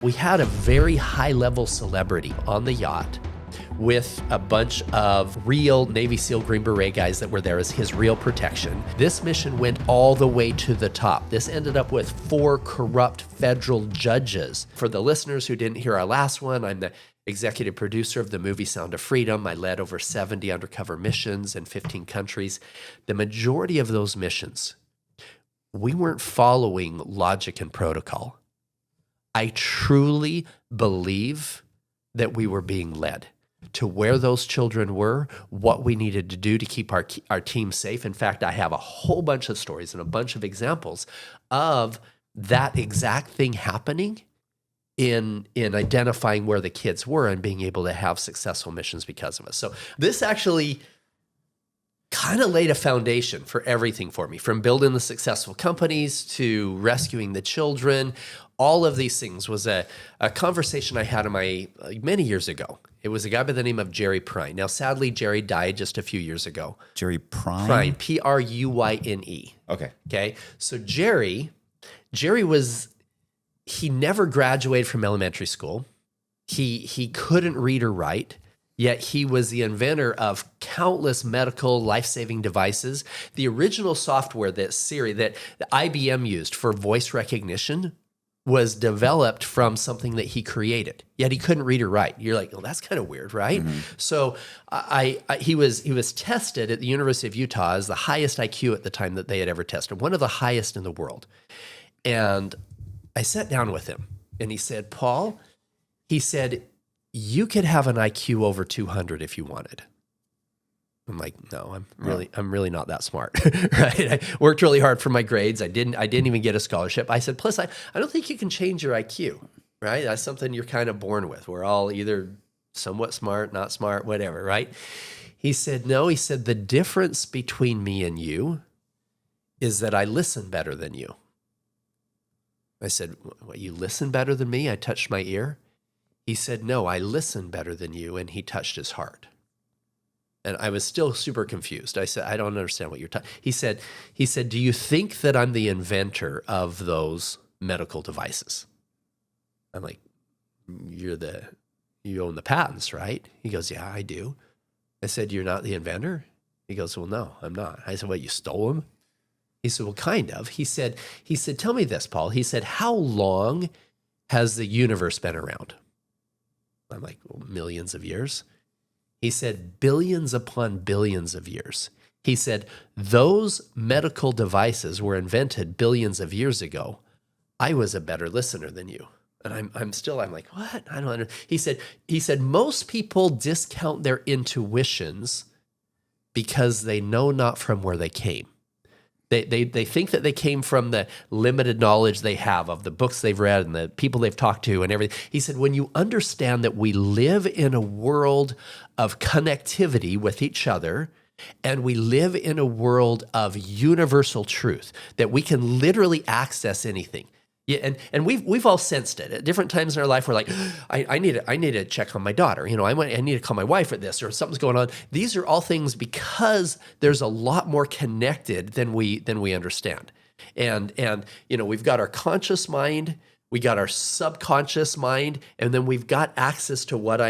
We had a very high-level celebrity on the yacht with a bunch of real Navy SEAL Green Beret guys that were there as his real protection. This mission went all the way to the top. This ended up with 4 corrupt federal judges. For the listeners who didn't hear our last one, I'm the executive producer of the movie Sound of Freedom. I led over 70 undercover missions in 15 countries. The majority of those missions, we weren't following logic and protocol. I truly believe that we were being led to where those children were, what we needed to do to keep our team safe. In fact, I have a whole bunch of stories and a bunch of examples of that exact thing happening in identifying where the kids were and being able to have successful missions because of us. So this actually kind of laid a foundation for everything for me, from building the successful companies to rescuing the children. All of these things was a conversation I had many years ago. It was a guy by the name of Jerry Prine. Now, sadly, Jerry died just a few years ago. Jerry Prine? Prine, P-R-U-Y-N-E. Okay. So Jerry he never graduated from elementary school. He couldn't read or write. Yet he was the inventor of countless medical life-saving devices. The original software that IBM used for voice recognition was developed from something that he created. Yet he couldn't read or write. You're like, well, that's kind of weird, right? Mm-hmm. So he was tested at the University of Utah as the highest IQ at the time that they had ever tested, one of the highest in the world. And I sat down with him, and he said, Paul, you could have an IQ over 200 if you wanted. I'm like, no, I'm really not that smart, right? I worked really hard for my grades. I didn't even get a scholarship. I said, plus I don't think you can change your IQ, right? That's something you're kind of born with. We're all either somewhat smart, not smart, whatever, right? He said, no, the difference between me and you is that I listen better than you. I said, what, you listen better than me? I touched my ear. He said, no, I listen better than you, and he touched his heart. And I was still super confused. I said, I don't understand what you're talking. He said, do you think that I'm the inventor of those medical devices? I'm like, you own the patents, right? He goes, yeah, I do. I said, you're not the inventor? He goes, well, no, I'm not. I said, what, you stole them? He said, well, kind of. He said, tell me this, Paul. He said, how long has the universe been around? I'm like, well, millions of years. He said, billions upon billions of years. He said, those medical devices were invented billions of years ago. I was a better listener than you. And I'm like, what? I don't understand. He said, most people discount their intuitions because they know not from where they came. They think that they came from the limited knowledge they have of the books they've read and the people they've talked to and everything. He said, when you understand that we live in a world of connectivity with each other, and we live in a world of universal truth, that we can literally access anything. Yeah, and we've all sensed it at different times in our life. We're like, I need to check on my daughter. I need to call my wife at this, or something's going on. These are all things because there's a lot more connected than we understand. And we've got our conscious mind, we got our subconscious mind, and then we've got access to what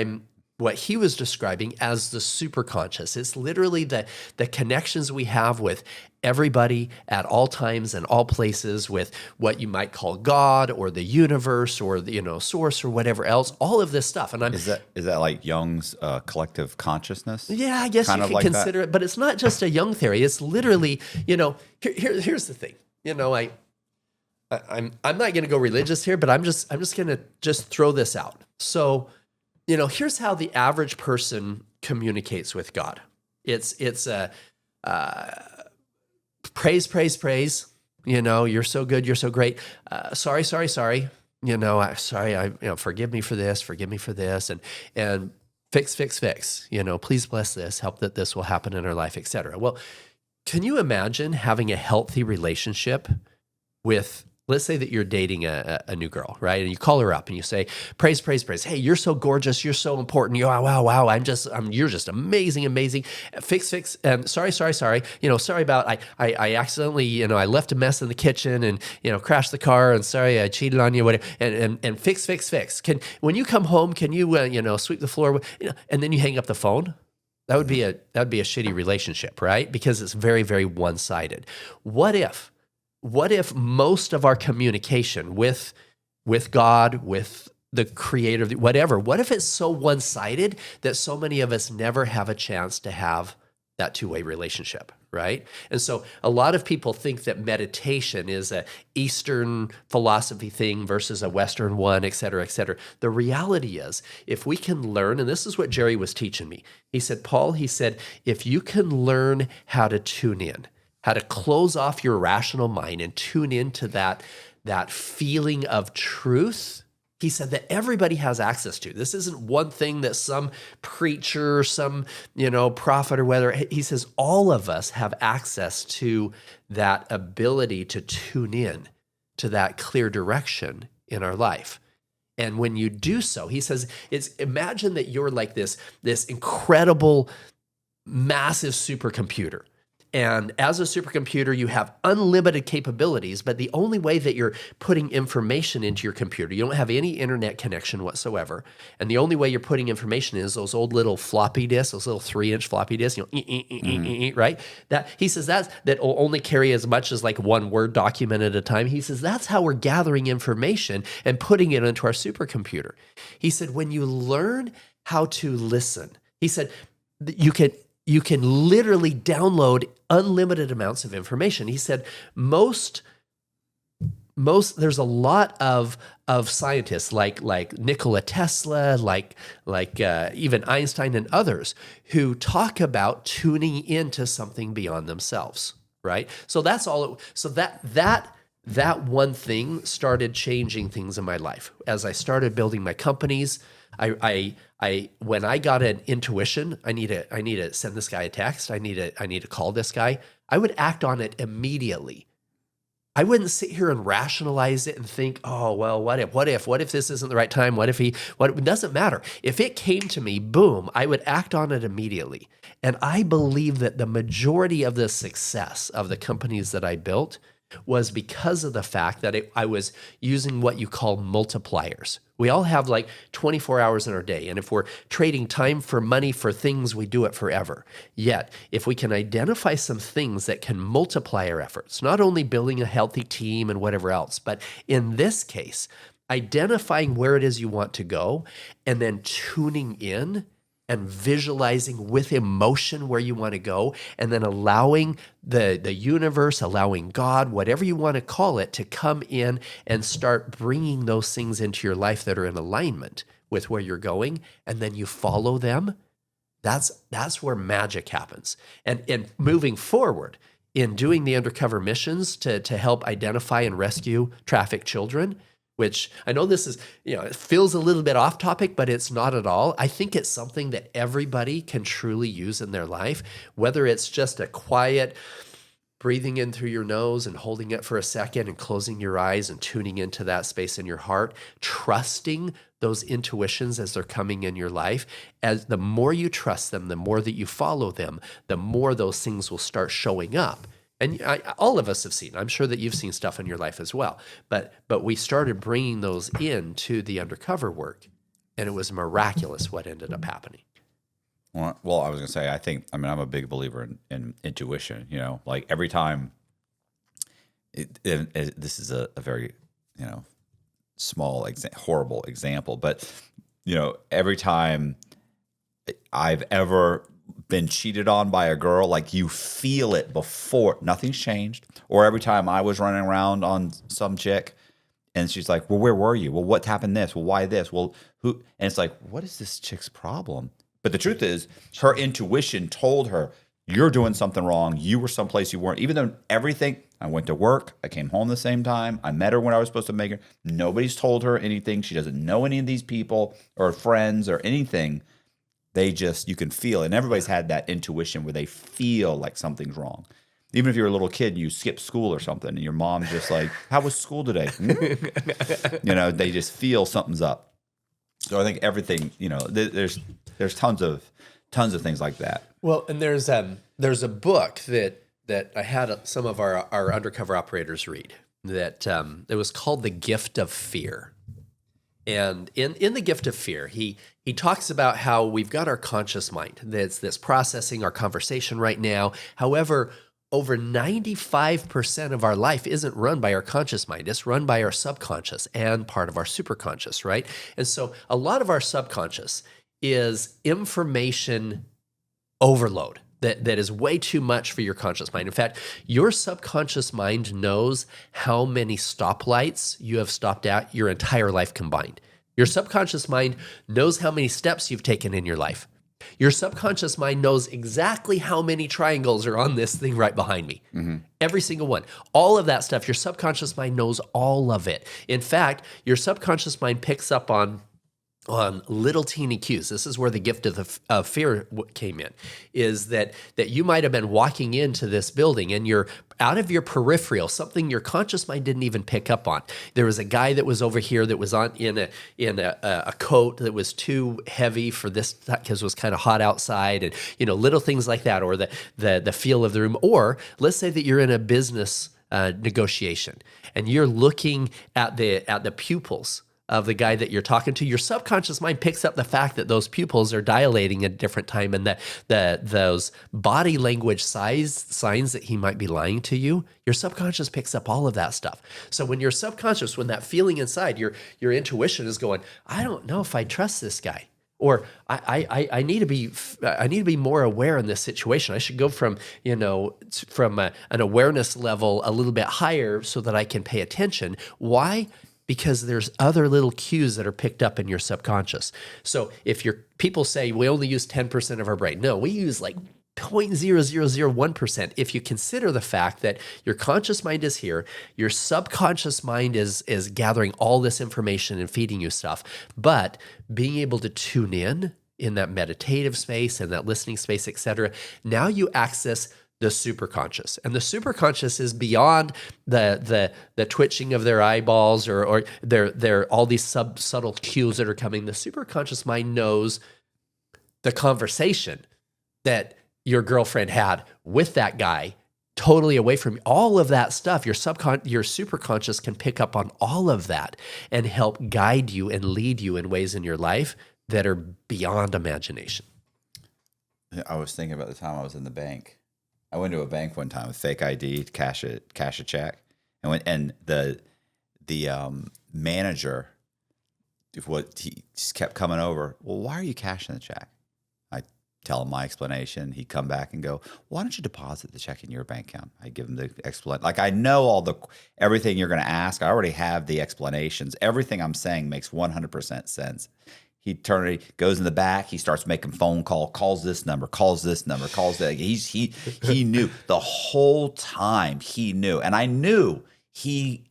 he was describing as the superconscious. It's literally the connections we have with everybody at all times and all places, with what you might call God or the universe or the source or whatever else. All of this stuff. And is that like Jung's collective consciousness? Yeah, I guess kind you could consider it, but it's not just a Jung theory. It's literally here's the thing. I'm not going to go religious here, but I'm just going to throw this out. So. Here's how the average person communicates with God. It's praise, praise, praise. You're so good, you're so great. Sorry. Sorry. Forgive me for this, and fix. Please bless this. Help that this will happen in our life, etc. Well, can you imagine having a healthy relationship with let's say that you're dating a new girl, right? And you call her up and you say, praise, praise, praise. Hey, you're so gorgeous. You're so important. Wow, wow, wow. You're just amazing, amazing. Fix. Sorry. Sorry about, I accidentally, I left a mess in the kitchen and, crashed the car, and sorry, I cheated on you, whatever. And fix. When you come home, can you, sweep the floor? And then you hang up the phone. That would be a shitty relationship, right? Because it's very, very one-sided. What if most of our communication with God, with the creator, whatever, what if it's so one-sided that so many of us never have a chance to have that two-way relationship, right? And so a lot of people think that meditation is a Eastern philosophy thing versus a Western one, et cetera, et cetera. The reality is, if we can learn, and this is what Jerry was teaching me. He said, Paul, if you can learn how to tune in, how to close off your rational mind and tune into that feeling of truth, he said that everybody has access to. This isn't one thing that some preacher, some, prophet or whether. He says all of us have access to that ability to tune in to that clear direction in our life. And when you do so, he says, imagine that you're like this incredible, massive supercomputer. And as a supercomputer, you have unlimited capabilities, but the only way that you're putting information into your computer, you don't have any internet connection whatsoever. And the only way you're putting information is those old little floppy disks, those little 3-inch floppy disks, right? That he says that will only carry as much as like one Word document at a time. He says that's how we're gathering information and putting it into our supercomputer. He said, when you learn how to listen, he said, you can literally download unlimited amounts of information. He said most there's a lot of scientists like Nikola Tesla, like even Einstein and others who talk about tuning into something beyond themselves, right? So that's all. So that one thing started changing things in my life. As I started building my companies, when I got an intuition, I need to send this guy a text. I need to call this guy. I would act on it immediately. I wouldn't sit here and rationalize it and think, oh, well, what if this isn't the right time? It doesn't matter. If it came to me, boom, I would act on it immediately. And I believe that the majority of the success of the companies that I built was because of the fact that I was using what you call multipliers. We all have like 24 hours in our day. And if we're trading time for money for things, we do it forever. Yet, if we can identify some things that can multiply our efforts, not only building a healthy team and whatever else, but in this case, identifying where it is you want to go and then tuning in and visualizing with emotion where you want to go, and then allowing the universe, allowing God, whatever you want to call it, to come in and start bringing those things into your life that are in alignment with where you're going, and then you follow them. That's where magic happens. And moving forward in doing the undercover missions to help identify and rescue trafficked children, which I know this is, it feels a little bit off topic, but it's not at all. I think it's something that everybody can truly use in their life, whether it's just a quiet breathing in through your nose and holding it for a second and closing your eyes and tuning into that space in your heart, trusting those intuitions as they're coming in your life. As the more you trust them, the more that you follow them, the more those things will start showing up. And all of us have seen, I'm sure that you've seen stuff in your life as well, but we started bringing those into the undercover work, and it was miraculous what ended up happening. Well, I was going to say, I'm a big believer in intuition, like every time, this is a very, small, horrible example, but, every time I've ever been cheated on by a girl, like you feel it before nothing's changed. Or every time I was running around on some chick and she's like, well, where were you? Well, what happened this? Well, why this? Well, who? And it's like, what is this chick's problem? But the truth is her intuition told her, you're doing something wrong. You were someplace you weren't. Even though everything, I went to work, I came home the same time, I met her when I was supposed to make her. Nobody's told her anything. She doesn't know any of these people or friends or anything. You can feel it. And everybody's had that intuition where they feel like something's wrong. Even if you're a little kid, you skip school or something, and your mom's just like, "How was school today?" They just feel something's up. So I think everything, there's tons of things like that. Well, and there's a book that I had some of our undercover operators read that it was called The Gift of Fear. And in The Gift of Fear, he talks about how we've got our conscious mind that's processing our conversation right now. However, over 95% of our life isn't run by our conscious mind. It's run by our subconscious and part of our superconscious, right? And so a lot of our subconscious is information overload that is way too much for your conscious mind. In fact, your subconscious mind knows how many stoplights you have stopped at your entire life combined. Your subconscious mind knows how many steps you've taken in your life. Your subconscious mind knows exactly how many triangles are on this thing right behind me. Mm-hmm. Every single one. All of that stuff, your subconscious mind knows all of it. In fact, your subconscious mind picks up on little teeny cues. This is where the gift of fear came in, is that you might have been walking into this building and you're out of your peripheral, something your conscious mind didn't even pick up on. There was a guy that was over here that was in a coat that was too heavy for this because it was kind of hot outside, and little things like that, or the feel of the room. Or let's say that you're in a business negotiation and you're looking at the pupils of the guy that you're talking to. Your subconscious mind picks up the fact that those pupils are dilating at a different time, and that those body language signs that he might be lying to you. Your subconscious picks up all of that stuff. So when your subconscious, when that feeling inside, your intuition is going, I don't know if I trust this guy, or I need to be more aware in this situation. I should go from an awareness level a little bit higher so that I can pay attention. Why? Because there's other little cues that are picked up in your subconscious. So if people say we only use 10% of our brain, no, we use like 0.0001%. If you consider the fact that your conscious mind is here, your subconscious mind is gathering all this information and feeding you stuff, but being able to tune in that meditative space and that listening space, etc. Now you access the superconscious, and the superconscious is beyond the twitching of their eyeballs or their all these subtle cues that are coming. The superconscious mind knows the conversation that your girlfriend had with that guy, totally away from you. All of that stuff. Your superconscious can pick up on all of that and help guide you and lead you in ways in your life that are beyond imagination. I was thinking about the time I was in the bank. I went to a bank one time with fake ID to cash a check, and the manager, he just kept coming over. Well, why are you cashing the check? I tell him my explanation. He'd come back and go, "Why don't you deposit the check in your bank account?" I give him the explanation. Like, I know everything you're going to ask. I already have the explanations. Everything I'm saying makes 100% sense. He goes in the back. He starts making phone calls this number, calls that. He knew the whole time. He knew, and I knew he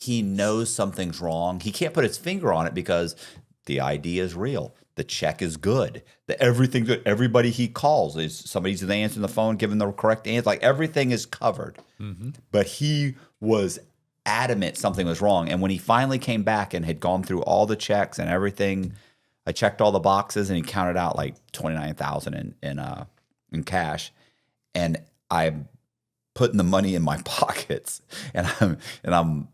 knows something's wrong. He can't put his finger on it because the idea is real. The check is good. Everything's good. Everybody he calls is somebody's answering the phone, giving the correct answer. Like, everything is covered. Mm-hmm. But he was adamant something was wrong. And when he finally came back and had gone through all the checks and everything, I checked all the boxes, and he counted out like $29,000 in cash, and I'm putting the money in my pockets, and I'm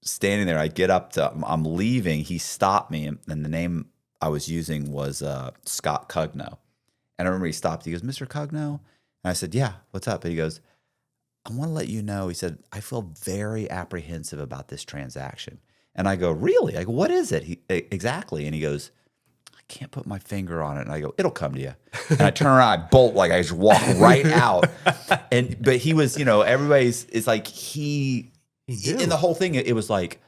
standing there. I get up I'm leaving. He stopped me, and the name I was using was Scott Cugno, and I remember he stopped. He goes, "Mr. Cugno," and I said, "Yeah, what's up?" And he goes, "I want to let you know," he said, "I feel very apprehensive about this transaction." And I go, "Really? Like, what is it?" Exactly, and he goes, "Can't put my finger on it." And I go, "It'll come to you." And I turn around, I bolt, like I just walk right out. But he was, it's like he in the whole thing, it's like,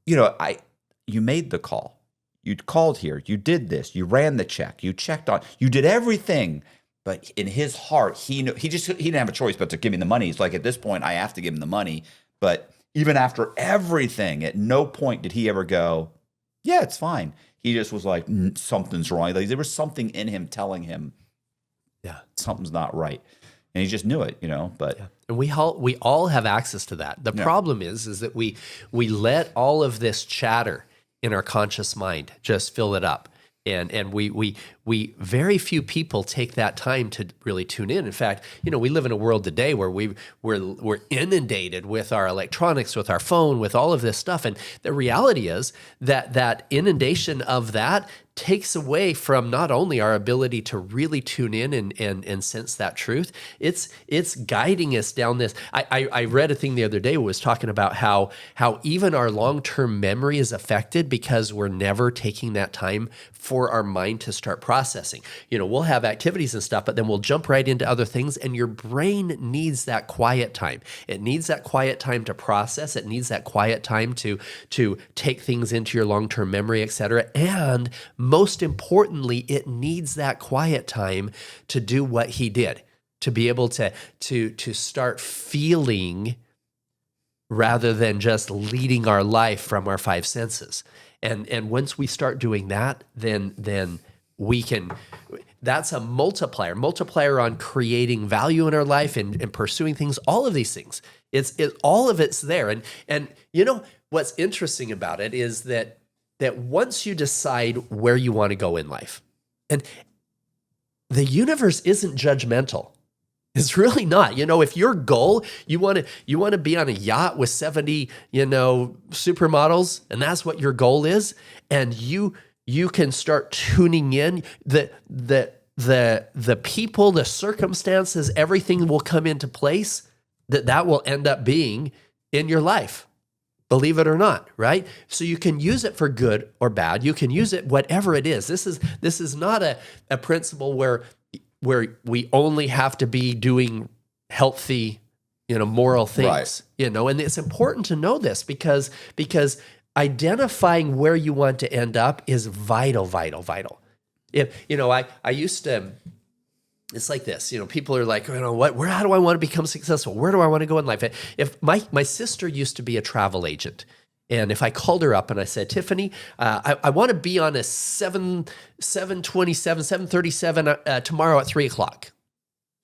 you made the call. You called here. You did this. You ran the check. You checked on, you did everything. But in his heart, he knew, he didn't have a choice but to give me the money. It's like, at this point, I have to give him the money. But even after everything, at no point did he ever go, "Yeah, it's fine." He just was like, something's wrong. Like, there was something in him telling him, yeah, something's not right. and he just knew it, but And we all have access to that. The problem is that we let all of this chatter in our conscious mind just fill it up. And we very few people take that time to really tune in. In fact, we live in a world today where we're inundated with our electronics, with our phone, with all of this stuff. And the reality is that inundation of that takes away from not only our ability to really tune in and sense that truth, it's guiding us down this. I read a thing the other day that was talking about how even our long-term memory is affected because we're never taking that time for our mind to start processing. We'll have activities and stuff, but then we'll jump right into other things, and your brain needs that quiet time. It needs that quiet time to process. It needs that quiet time to take things into your long-term memory, et cetera. And most importantly, it needs that quiet time to do what he did, to be able to start feeling rather than just leading our life from our five senses. And once we start doing that, then we can, that's a multiplier on creating value in our life and pursuing things, all of these things. All of it's there. And what's interesting about it is that once you decide where you want to go in life, and the universe isn't judgmental. It's really not. If your goal, you want to be on a yacht with 70, supermodels, and that's what your goal is, and you can start tuning in, the people, the circumstances, everything will come into place that will end up being in your life. Believe it or not, right? So you can use it for good or bad. You can use it whatever it is. This is not a principle where we only have to be doing healthy, moral things, right. And it's important to know this because identifying where you want to end up is vital. If I used to. It's like this, people are like, how do I want to become successful? Where do I want to go in life? If my sister used to be a travel agent, and if I called her up and I said, Tiffany, I want to be on a 737 tomorrow at 3:00.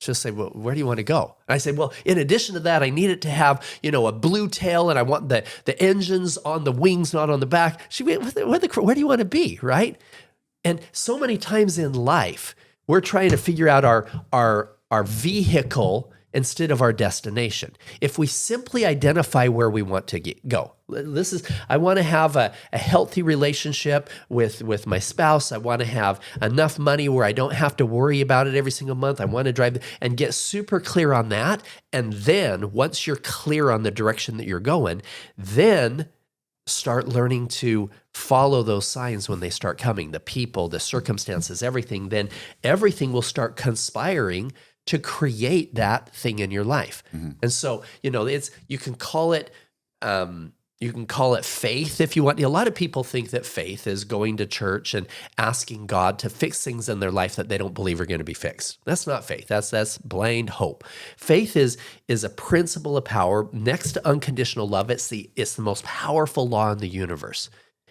She'll say, well, where do you want to go? And I say, well, in addition to that, I need it to have, a blue tail, and I want the engines on the wings, not on the back. She went, where do you want to be, right? And so many times in life, we're trying to figure out our vehicle instead of our destination. If we simply identify where we want to go, I want to have a healthy relationship with my spouse. I want to have enough money where I don't have to worry about it every single month. I want to drive and get super clear on that. And then once you're clear on the direction that you're going, then start learning to follow those signs when they start coming, the people, the circumstances, everything, then everything will start conspiring to create that thing in your life. Mm-hmm. And so, you can call it faith if you want. A lot of people think that faith is going to church and asking God to fix things in their life that they don't believe are going to be fixed. That's not faith. That's blind hope. Faith is a principle of power next to unconditional love. It's the most powerful law in the universe.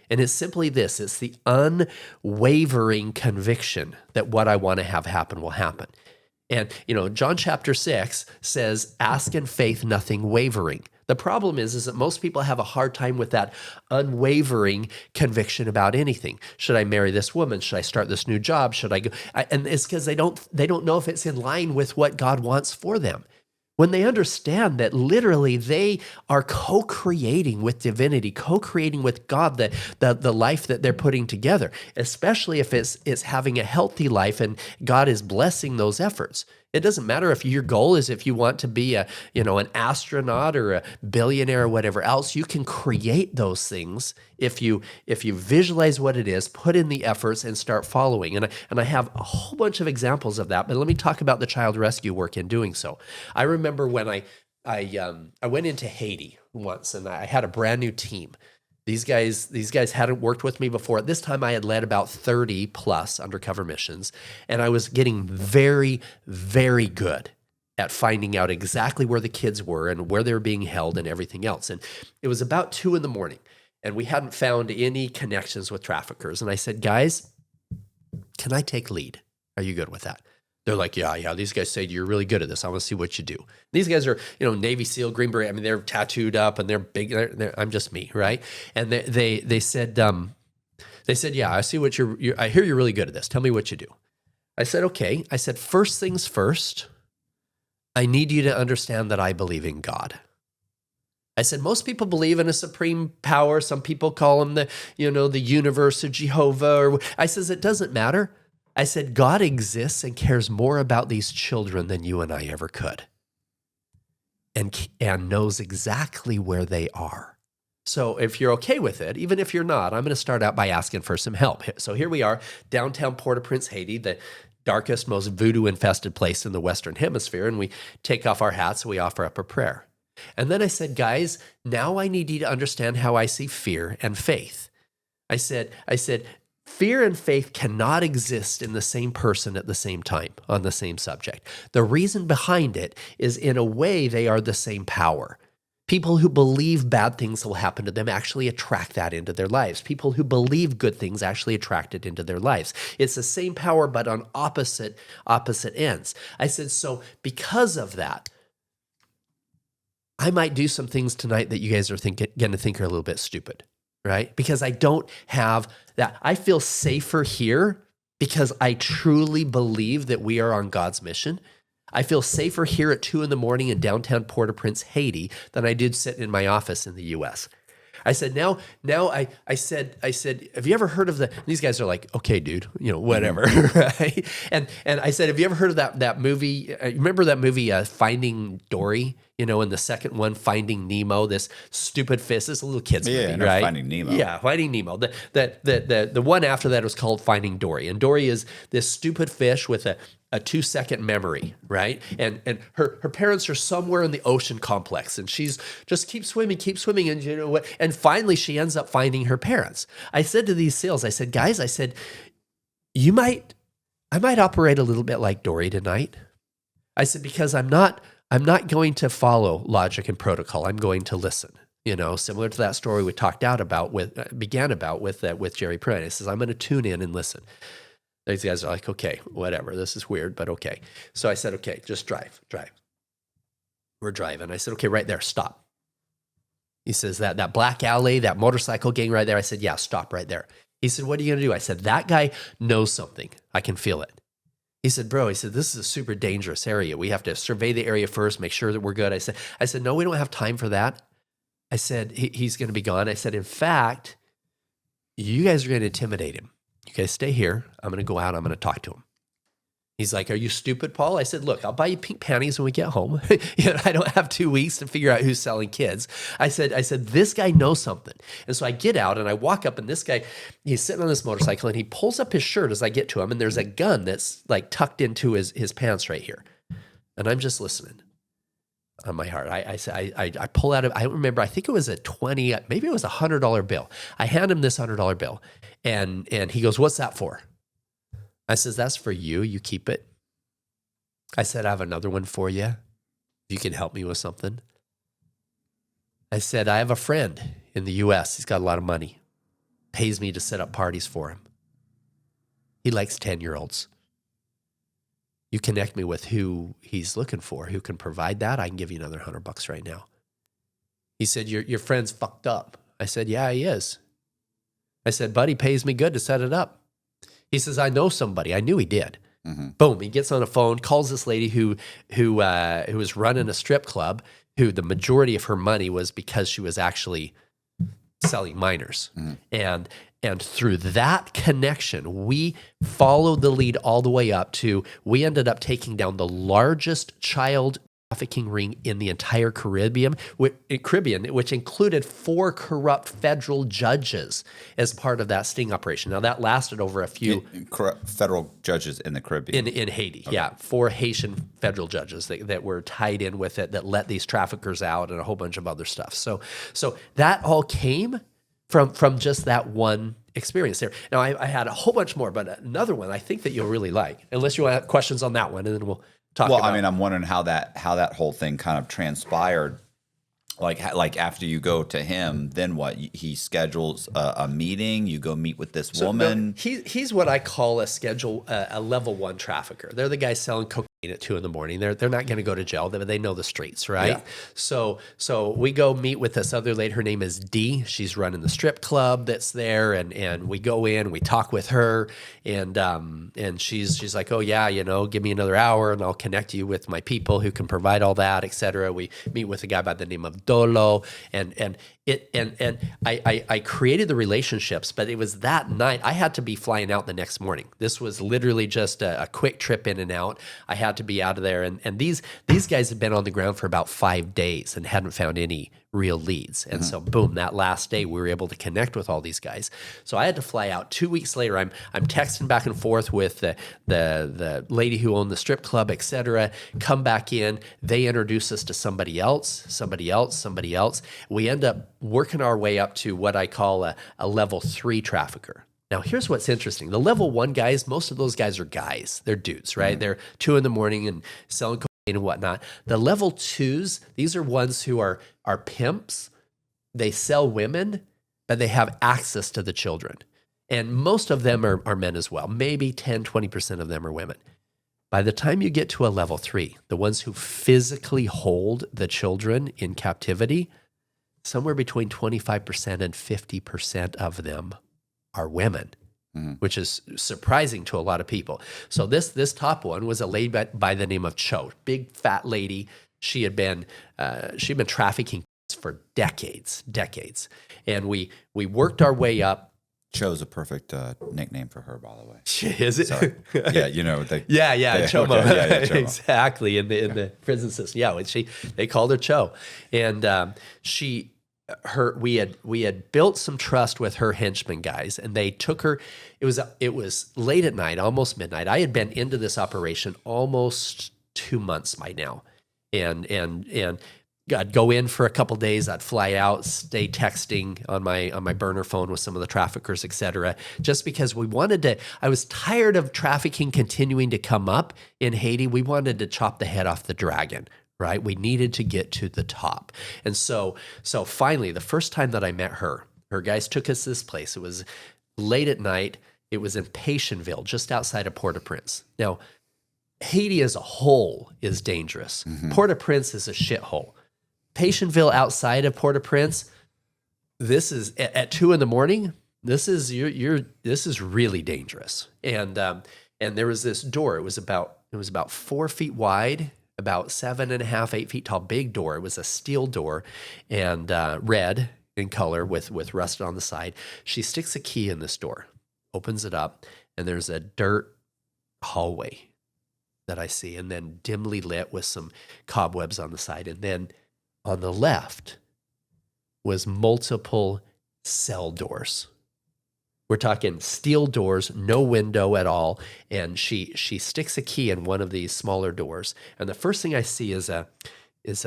And it's simply this. It's the unwavering conviction that what I want to have happen will happen. And, John chapter 6 says, ask in faith, nothing wavering. The problem is that most people have a hard time with that unwavering conviction about anything. Should I marry this woman? Should I start this new job? Should I go? And it's because they don't know if it's in line with what God wants for them. When they understand that literally they are co-creating with divinity, co-creating with God the life that they're putting together, especially if it's having a healthy life and God is blessing those efforts. It doesn't matter if your goal is if you want to be an astronaut or a billionaire or whatever else. You can create those things if you visualize what it is, put in the efforts, and start following. And I have a whole bunch of examples of that. But let me talk about the child rescue work in doing so. I remember when I went into Haiti once, and I had a brand new team. These guys hadn't worked with me before. At this time, I had led about 30 plus undercover missions, and I was getting very, very good at finding out exactly where the kids were and where they were being held and everything else. And it was about 2 a.m, and we hadn't found any connections with traffickers. And I said, guys, can I take lead? Are you good with that? They're like, yeah, these guys say you're really good at this. I want to see what you do. These guys are, Navy SEAL, Green Beret. I mean, they're tattooed up and they're big. I'm just me, right? And they said, yeah, I see what I hear you're really good at this. Tell me what you do. I said, okay. I said, first things first, I need you to understand that I believe in God. I said, most people believe in a supreme power. Some people call him the universe or Jehovah. I says, it doesn't matter. I said, God exists and cares more about these children than you and I ever could, and knows exactly where they are. So if you're okay with it, even if you're not, I'm going to start out by asking for some help. So here we are, downtown Port-au-Prince, Haiti, the darkest, most voodoo-infested place in the Western Hemisphere, and we take off our hats and we offer up a prayer. And then I said, guys, now I need you to understand how I see fear and faith. I said, fear and faith cannot exist in the same person at the same time on the same subject. The reason behind it is, in a way, they are the same power. People who believe bad things will happen to them actually attract that into their lives. People who believe good things actually attract it into their lives. It's the same power, but on opposite ends. I said, so because of that, I might do some things tonight that you guys are going to think are a little bit stupid. Right? Because I don't have that. I feel safer here because I truly believe that we are on God's mission. I feel safer here at 2 a.m. in downtown Port-au-Prince, Haiti, than I did sitting in my office in the U.S. I said, now I said, have you ever heard of these guys are like, okay, dude, whatever, right? And I said, have you ever heard of that movie? Remember that movie, Finding Dory? In the second one, Finding Nemo, this stupid fish, this little kid's movie, right? Finding Nemo. Yeah, Finding Nemo. The one after that was called Finding Dory. And Dory is this stupid fish with a 2-second memory, right? And her parents are somewhere in the ocean complex, and she's just keeps swimming, and and finally she ends up finding her parents. I said to these SEALs, I said, guys, I said, I might operate a little bit like Dory tonight. I said, because I'm not going to follow logic and protocol. I'm going to listen. Similar to that story we began about with Jerry Pruitt. He says, I'm going to tune in and listen. These guys are like, okay, whatever. This is weird, but okay. So I said, okay, just drive. We're driving. I said, okay, right there, stop. He says, that black alley, that motorcycle gang right there. I said, yeah, stop right there. He said, what are you going to do? I said, that guy knows something. I can feel it. He said, bro, this is a super dangerous area. We have to survey the area first, make sure that we're good. I said, no, we don't have time for that. I said, he's going to be gone. I said, in fact, you guys are going to intimidate him. You guys stay here. I'm going to go out. I'm going to talk to him. He's like, are you stupid, Paul? I said, look, I'll buy you pink panties when we get home. I don't have 2 weeks to figure out who's selling kids. I said, this guy knows something. And so I get out and I walk up, and this guy, he's sitting on this motorcycle, and he pulls up his shirt as I get to him, and there's a gun that's like tucked into his pants right here. And I'm just listening on my heart. I pull out I remember, I think it was a 20, maybe it was a $100 bill. I hand him this $100 bill, and he goes, what's that for? I says, that's for you. You keep it. I said, I have another one for you. If you can help me with something. I said, I have a friend in the U.S. He's got a lot of money. Pays me to set up parties for him. He likes 10-year-olds. You connect me with who he's looking for, who can provide that. I can give you another $100 right now. He said, your friend's fucked up. I said, yeah, he is. I said, buddy pays me good to set it up. He says, I know somebody. I knew he did. Mm-hmm. Boom. He gets on a phone, calls this lady who was running a strip club, who the majority of her money was because she was actually selling minors. Mm-hmm. And through that connection, we followed the lead all the way up to, we ended up taking down the largest child trafficking ring in the entire Caribbean, which included 4 corrupt federal judges as part of that sting operation. Now, that lasted over a few... Corrupt federal judges in the Caribbean? In Haiti, okay. Yeah. 4 Haitian federal judges that were tied in with it, that let these traffickers out and a whole bunch of other stuff. So that all came from just that one experience there. Now, I had a whole bunch more, but another one I think that you'll really like, unless you want to have questions on that one, and then we'll... Well, I mean, I'm wondering how that whole thing kind of transpired. Like after you go to him, then what? He schedules a meeting. You go meet with this woman. No, he's what I call a level 1 trafficker. They're the guys selling cocaine at 2 a.m. They're not going to go to jail. They know the streets, right? Yeah. So we go meet with this other lady. Her name is Dee. She's running the strip club that's there, and we go in, we talk with her, and she's like, oh yeah, give me another hour and I'll connect you with my people who can provide all that, etc. We meet with a guy by the name of Dolo, and I created the relationships, but it was that night I had to be flying out the next morning. This was literally just a quick trip in and out. I had to be out of there, and these guys had been on the ground for about 5 days and hadn't found any real leads. And so boom, that last day we were able to connect with all these guys. So I had to fly out. 2 weeks later, I'm texting back and forth with the lady who owned the strip club, etc. Come back in. They introduce us to somebody else. We end up working our way up to what I call a level 3 trafficker. Now, here's what's interesting. The level 1 guys, most of those guys are guys. They're dudes, right? They're 2 a.m. and selling cocaine and whatnot. The level 2s, these are ones who are pimps. They sell women, but they have access to the children. And most of them are men as well. Maybe 10, 20% of them are women. By the time you get to a level 3, the ones who physically hold the children in captivity, somewhere between 25% and 50% of them are women, which is surprising to a lot of people. So this top one was a lady by the name of Cho, big fat lady. She'd been trafficking for decades, and we worked our way up. Cho's a perfect nickname for her, by the way. Is it? Sorry. Yeah, Chomo. Okay. Yeah, Chomo. Exactly, in the prison system. Yeah, they called her Cho, and we had built some trust with her henchmen guys, and they took her. It was late at night, almost midnight. I had been into this operation almost 2 months by now, and I'd go in for a couple days. I'd fly out, stay texting on my burner phone with some of the traffickers, etc. Just because we wanted to. I was tired of trafficking continuing to come up in Haiti. We wanted to chop the head off the dragon. Right? We needed to get to the top. And so finally, the first time that I met her guys took us to this place. It was late at night. It was in Patienville, just outside of Port-au-Prince. Now, Haiti as a whole is dangerous. Port-au-Prince is a shithole. Patienville outside of Port-au-Prince, this is at 2 a.m. This is really dangerous. And there was this door. It was about 4 feet wide, about 7.5, 8 feet tall, big door. It was a steel door and red in color with rust on the side. She sticks a key in this door, opens it up, and there's a dirt hallway that I see, and then dimly lit with some cobwebs on the side. And then on the left was multiple cell doors. We're talking steel doors, no window at all, and she sticks a key in one of these smaller doors. And the first thing I see is it's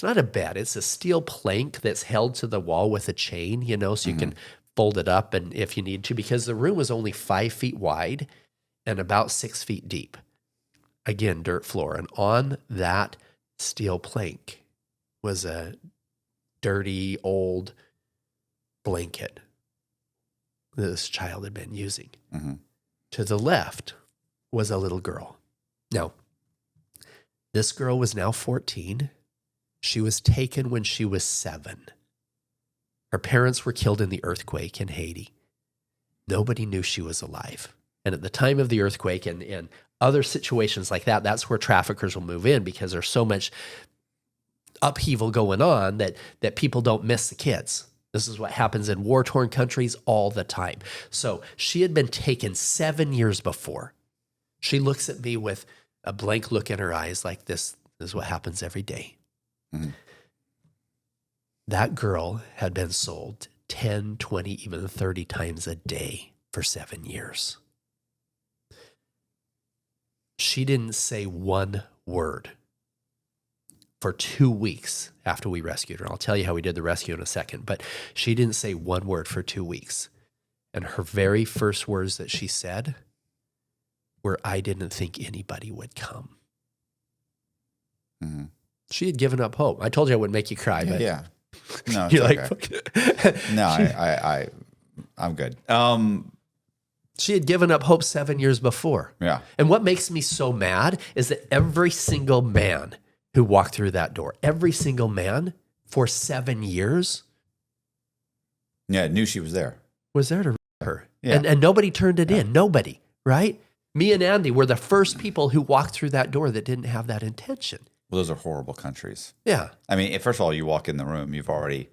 not a bed, it's a steel plank that's held to the wall with a chain, so you can fold it up and if you need to, because the room was only 5 feet wide and about 6 feet deep. Again, dirt floor, and on that steel plank was a dirty old blanket this child had been using. To the left was a little girl. Now, this girl was now 14. She was taken when she was 7. Her parents were killed in the earthquake in Haiti. Nobody knew she was alive. And at the time of the earthquake and other situations like that, that's where traffickers will move in because there's so much upheaval going on that people don't miss the kids. This is what happens in war-torn countries all the time. So she had been taken 7 years before. She looks at me with a blank look in her eyes like this is what happens every day. That girl had been sold 10, 20, even 30 times a day for 7 years. She didn't say one word for 2 weeks after we rescued her. I'll tell you how we did the rescue in a second, but she didn't say one word for 2 weeks. And her very first words that she said were, "I didn't think anybody would come." She had given up hope. I told you I wouldn't make you cry, but Yeah. No, it's you're okay. like, No, I'm good. she had given up hope 7 years before. Yeah. And what makes me so mad is that every single man who walked through that door, every single man for 7 years Yeah, knew she was there. was there to rape her. Yeah. And nobody turned it in. Nobody, right? Me and Andy were the first people who walked through that door that didn't have that intention. Well, those are horrible countries. Yeah. I mean, first of all, you walk in the room, you've already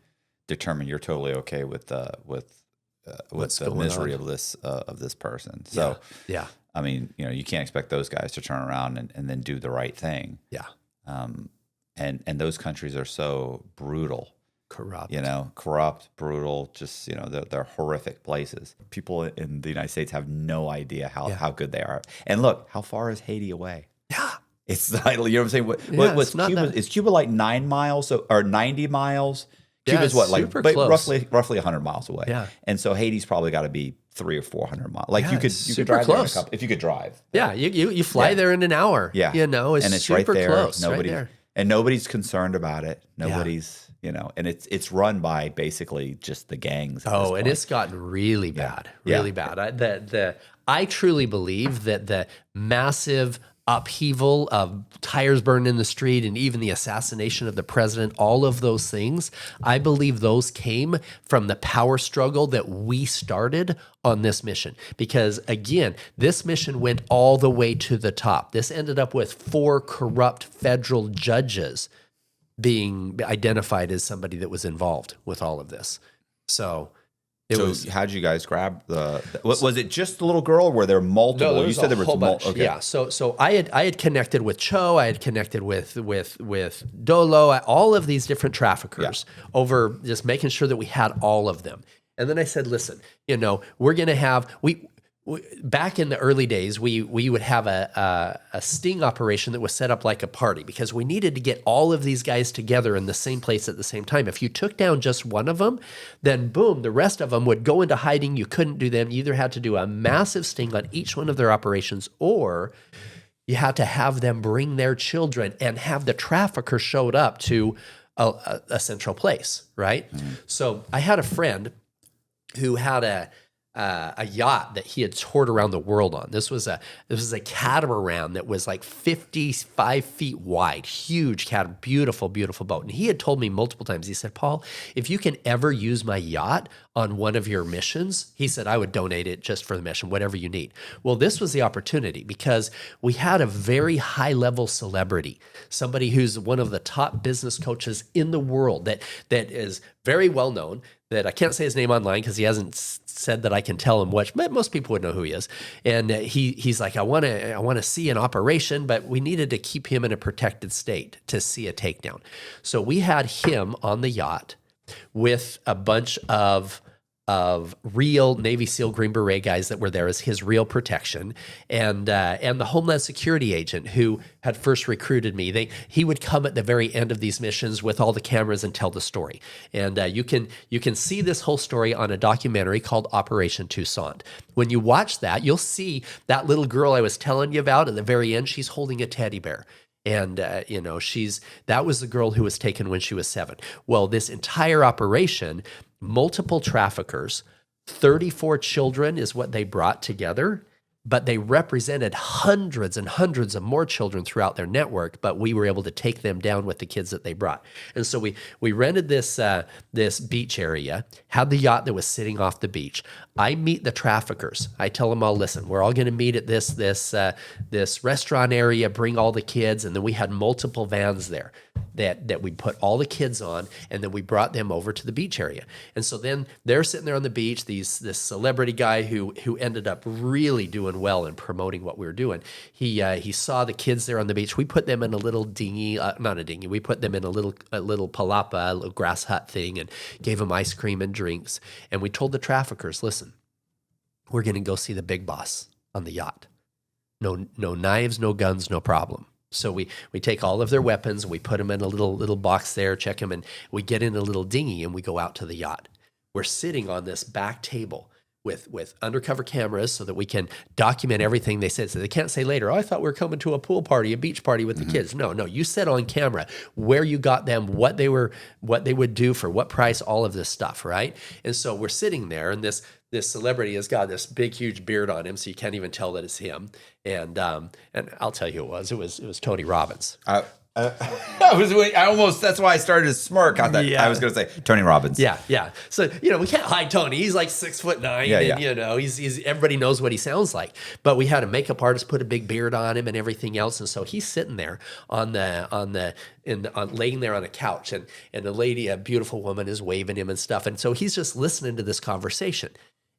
determined you're totally okay with the misery of this person. So, Yeah. I mean, you can't expect those guys to turn around and then do the right thing. Yeah. And those countries are so brutal, Corrupt. corrupt, brutal. Just they're horrific places. People in the United States have no idea how good they are. And look, how far is Haiti away? Yeah. It's like, you know what I'm saying? It's not Cuba? that- Is Cuba like 9 miles or 90 miles? Yeah, Cuba's what, like super close. roughly 100 miles away. Yeah. And so Haiti's probably got to be 300 or 400 miles. Like Yeah, you could super drive there in close. if you could drive. Yeah. You fly there in an hour. Yeah. It's and it's super right there. close. Nobody right there. and nobody's concerned about it. Nobody's, and it's run by basically just the gangs. At this And point. it's gotten really bad, Yeah. really bad. I truly believe that the massive upheaval of tires burned in the street and even the assassination of the president, all of those things, I believe those came from the power struggle that we started on this mission. Because again, this mission went all the way to the top. This ended up with 4 corrupt federal judges being identified as somebody that was involved with all of this. So how'd you guys grab was it just the little girl? Or were there multiple? No, You said there was a whole bunch. Okay. Yeah. So I had connected with Cho. I had connected with Dolo. All of these different traffickers over just making sure that we had all of them. And then I said, listen, we're going to have back in the early days, we would have a sting operation that was set up like a party because we needed to get all of these guys together in the same place at the same time. If you took down just one of them, then boom, the rest of them would go into hiding. You couldn't do them. You either had to do a massive sting on each one of their operations, or you had to have them bring their children and have the trafficker showed up to a central place, right? Mm-hmm. So I had a friend who had a yacht that he had toured around the world on. This was a catamaran that was like 55 feet wide, huge beautiful, beautiful boat. And he had told me multiple times, he said, Paul, if you can ever use my yacht on one of your missions, he said, I would donate it just for the mission, whatever you need. Well, this was the opportunity because we had a very high level celebrity, somebody who's one of the top business coaches in the world that is very well known, that I can't say his name online because he hasn't said that I can tell him which, but most people would know who he is. And he's like, I want to see an operation, but we needed to keep him in a protected state to see a takedown. So we had him on the yacht with a bunch of real Navy SEAL Green Beret guys that were there as his real protection, and the Homeland Security agent who had first recruited me. He would come at the very end of these missions with all the cameras and tell the story. And you can see this whole story on a documentary called Operation Toussaint. When you watch that, you'll see that little girl I was telling you about at the very end. She's holding a teddy bear. And, that was the girl who was taken when she was 7. Well, this entire operation, multiple traffickers, 34 children is what they brought together, but they represented hundreds and hundreds of more children throughout their network, but we were able to take them down with the kids that they brought. And so we rented this beach area, had the yacht that was sitting off the beach. I meet the traffickers. I tell them all, listen, we're all going to meet at this restaurant area, bring all the kids, and then we had multiple vans there that we put all the kids on, and then we brought them over to the beach area. And so then they're sitting there on the beach, this celebrity guy who ended up really doing well in promoting what we were doing. He saw the kids there on the beach. We put them in a little dinghy, not a dinghy, we put them in a little palapa, a little grass hut thing, and gave them ice cream and drinks. And we told the traffickers, listen, we're going to go see the big boss on the yacht. No knives, no guns, no problem. So we take all of their weapons, we put them in a little box there, check them, and we get in a little dinghy and we go out to the yacht. We're sitting on this back table with undercover cameras so that we can document everything they said. So they can't say later, oh, I thought we were coming to a pool party, a beach party with the kids. No, you said on camera where you got them, what they would do for what price, all of this stuff, right? And so we're sitting there, and this celebrity has got this big, huge beard on him, so you can't even tell that it's him. And I'll tell you who it was. It was Tony Robbins. That's why I started to smirk. I was going to say Tony Robbins. Yeah. So, we can't hide Tony. He's like 6'9", and he's everybody knows what he sounds like. But we had a makeup artist put a big beard on him and everything else. And so he's sitting there laying there on a couch, and the lady, a beautiful woman, is waving him and stuff. And so he's just listening to this conversation.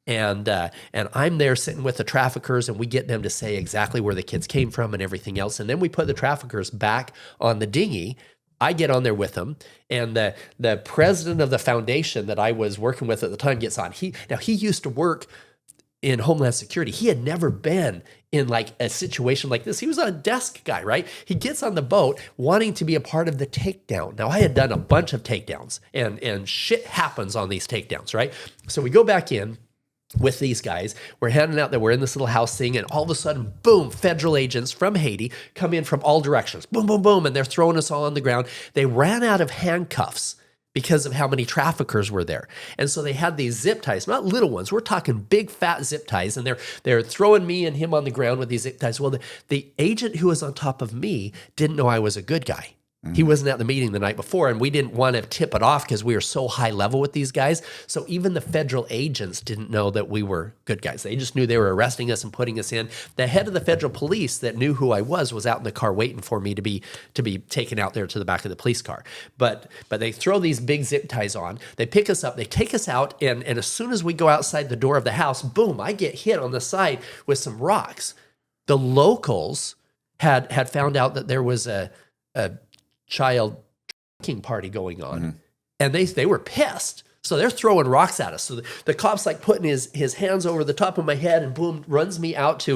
And I'm there sitting with the traffickers, and we get them to say exactly where the kids came from and everything else. And then we put the traffickers back on the dinghy. I get on there with them, and the president of the foundation that I was working with at the time gets on. He used to work in Homeland Security. He had never been in like a situation like this. He was a desk guy, right? He gets on the boat wanting to be a part of the takedown. Now, I had done a bunch of takedowns, and shit happens on these takedowns, right? So we go back in with these guys. We're handing out that we're in this little house thing, and all of a sudden, boom, federal agents from Haiti come in from all directions. Boom, boom, boom, and they're throwing us all on the ground. They ran out of handcuffs because of how many traffickers were there. And so they had these zip ties, not little ones. We're talking big, fat zip ties, and they're throwing me and him on the ground with these zip ties. Well, the agent who was on top of me didn't know I was a good guy. He wasn't at the meeting the night before, and we didn't want to tip it off because we were so high level with these guys. So even the federal agents didn't know that we were good guys. They just knew they were arresting us and putting us in. The head of the federal police that knew who I was out in the car waiting for me to be taken out there to the back of the police car. But they throw these big zip ties on. They pick us up. They take us out, and as soon as we go outside the door of the house, boom, I get hit on the side with some rocks. The locals had found out that there was a child trafficking party going on, and they were pissed. So they're throwing rocks at us. So the cop's like putting his hands over the top of my head, and boom, runs me out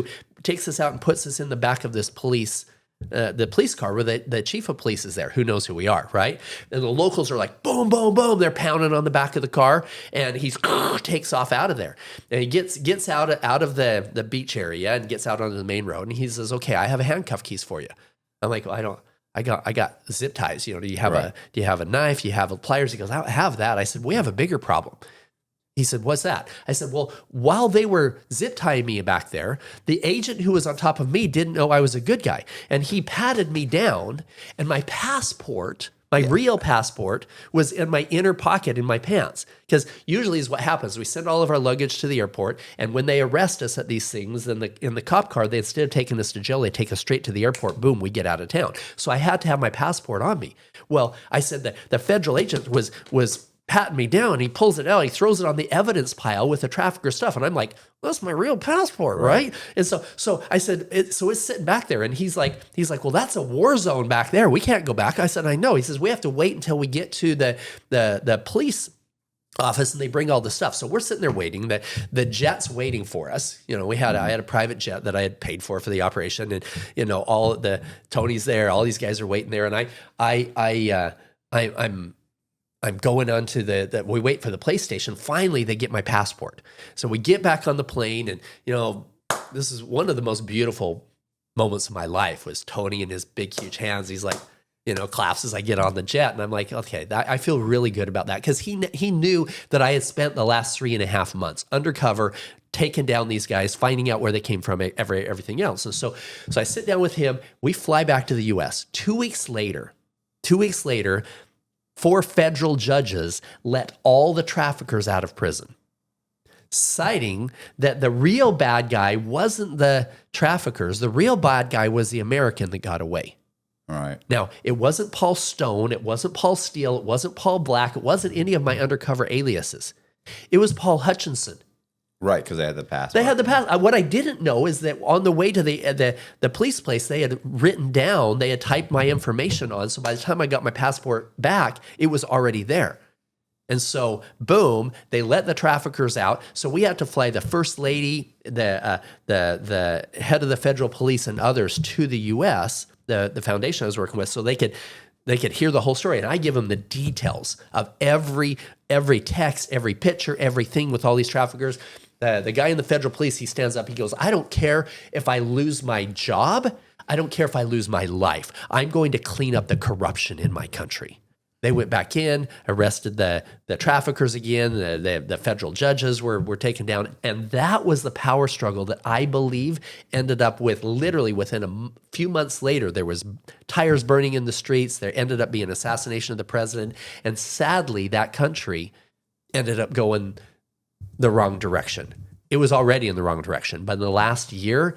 takes us out and puts us in the back of this the police car where the chief of police is there, who knows who we are, right? And the locals are like, boom, boom, boom. They're pounding on the back of the car, and he takes off out of there. And he gets out of the beach area and gets out onto the main road, and he says, okay, I have a handcuff keys for you. I'm like, well, I got zip ties. Do you have a knife? Do you have pliers? He goes, I don't have that. I said, we have a bigger problem. He said, what's that? I said, well, while they were zip tying me back there, the agent who was on top of me didn't know I was a good guy. And he patted me down, and my passport, my real passport, was in my inner pocket in my pants. Because usually is what happens. We send all of our luggage to the airport, and when they arrest us at these things in the cop car, they, instead of taking us to jail, they take us straight to the airport. Boom, we get out of town. So I had to have my passport on me. Well, I said that the federal agent was patting me down. He pulls it out. He throws it on the evidence pile with the trafficker stuff. And I'm like, that's my real passport, right? And so I said, it's sitting back there. And he's like, well, that's a war zone back there. We can't go back. I said, I know. He says, we have to wait until we get to the police office, and they bring all the stuff. So we're sitting there waiting. The jet's waiting for us. I had a private jet that I had paid for the operation, and all the Tony's there. All these guys are waiting there, and I'm going on to we wait for the PlayStation. Finally, they get my passport. So we get back on the plane, and this is one of the most beautiful moments of my life. Was Tony in his big, huge hands. He's like, claps as I get on the jet. And I'm like, okay, I feel really good about that. Because he knew that I had spent the last 3.5 months undercover, taking down these guys, finding out where they came from, everything else. And so I sit down with him. We fly back to the U.S. 2 weeks later, 4 federal judges let all the traffickers out of prison, citing that the real bad guy wasn't the traffickers. The real bad guy was the American that got away. All right. Now, it wasn't Paul Stone, it wasn't Paul Steele, it wasn't Paul Black, it wasn't any of my undercover aliases. It was Paul Hutchinson. Right, because they had the passport. They had the passport. What I didn't know is that on the way to the police place, they had written down, they had typed my information on, so by the time I got my passport back, it was already there. And so, boom, they let the traffickers out. So we had to fly the first lady, the head of the federal police, and others to the U.S., the foundation I was working with, so they could hear the whole story. And I give them the details of every text, every picture, everything with all these traffickers. The guy in the federal police, he stands up, he goes, I don't care if I lose my job. I don't care if I lose my life. I'm going to clean up the corruption in my country. They went back in, arrested the traffickers again. The federal judges were taken down. And that was the power struggle that I believe ended up with literally within a few months later, there was tires burning in the streets. There ended up being assassination of the president. And sadly, that country ended up going the wrong direction. It was already in the wrong direction. But in the last year,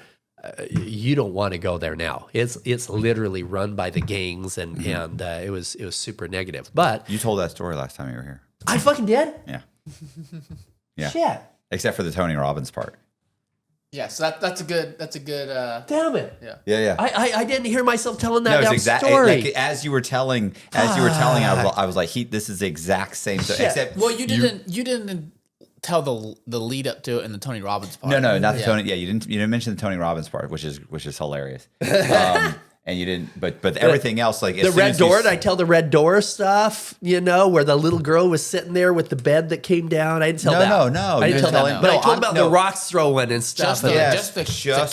you don't want to go there now. It's literally run by the gangs, and it was super negative. But You told that story last time you were here. I fucking did. Yeah. Yeah. Shit. Except for the Tony Robbins part. Yeah, so that's a good Damn it. yeah. Yeah. I didn't hear myself telling that No, it's damn exactly story. like as you were telling, I was like, this is the exact same story. Shit. Except Well, you didn't tell the lead up to it in the Tony Robbins part. no, not the Tony. Yeah, you didn't mention the Tony Robbins part, which is hilarious. And you didn't, but everything else, like The red door, did I tell the red door stuff, where the little girl was sitting there with the bed that came down? I didn't tell that. No, I didn't tell that. But I told about no. the rocks throwing and stuff. Just the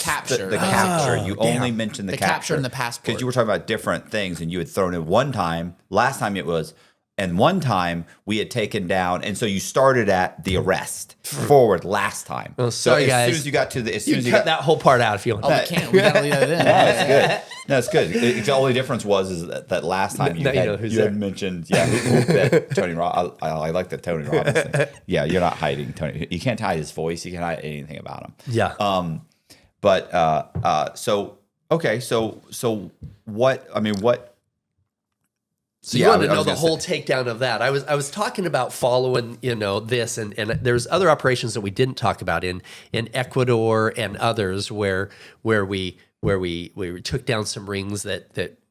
capture. The capture. You only mentioned the capture and the passport. because you were talking about different things, and you had thrown in one time. Last time it was, and one time we had taken down, and so you started at the arrest forward last time. Oh, sorry, so as guys. soon as you got to the, as soon You as cut you got that whole part out if you want. Oh, we can't. We gotta leave that in. No, it's good. The only difference was that last time you had mentioned, that Tony Robbins. I like the Tony Robbins thing. Yeah, you're not hiding Tony. You can't hide his voice. You can't hide anything about him. Yeah. So what? I mean, what? So you want to know the whole takedown of that. I was talking about following, this, and there's other operations that we didn't talk about in Ecuador and others where we took down some rings that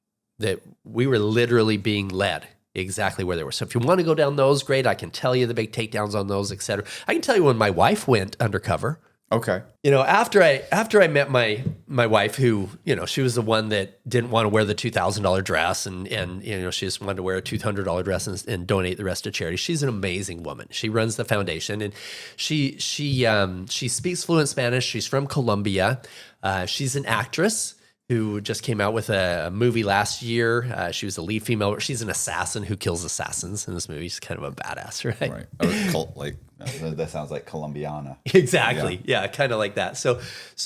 we were literally being led exactly where they were. So if you want to go down those, great. I can tell you the big takedowns on those, et cetera. I can tell you when my wife went undercover. Okay. After I met my wife, who, she was the one that didn't want to wear the $2,000 dress and she just wanted to wear a $200 dress and donate the rest to charity. She's an amazing woman. She runs the foundation, and she speaks fluent Spanish. She's from Colombia. She's an actress who just came out with a movie last year. She was the lead female. She's an assassin who kills assassins in this movie. She's kind of a badass, right? Right. That sounds like Colombiana. Exactly. Yeah, kind of like that. So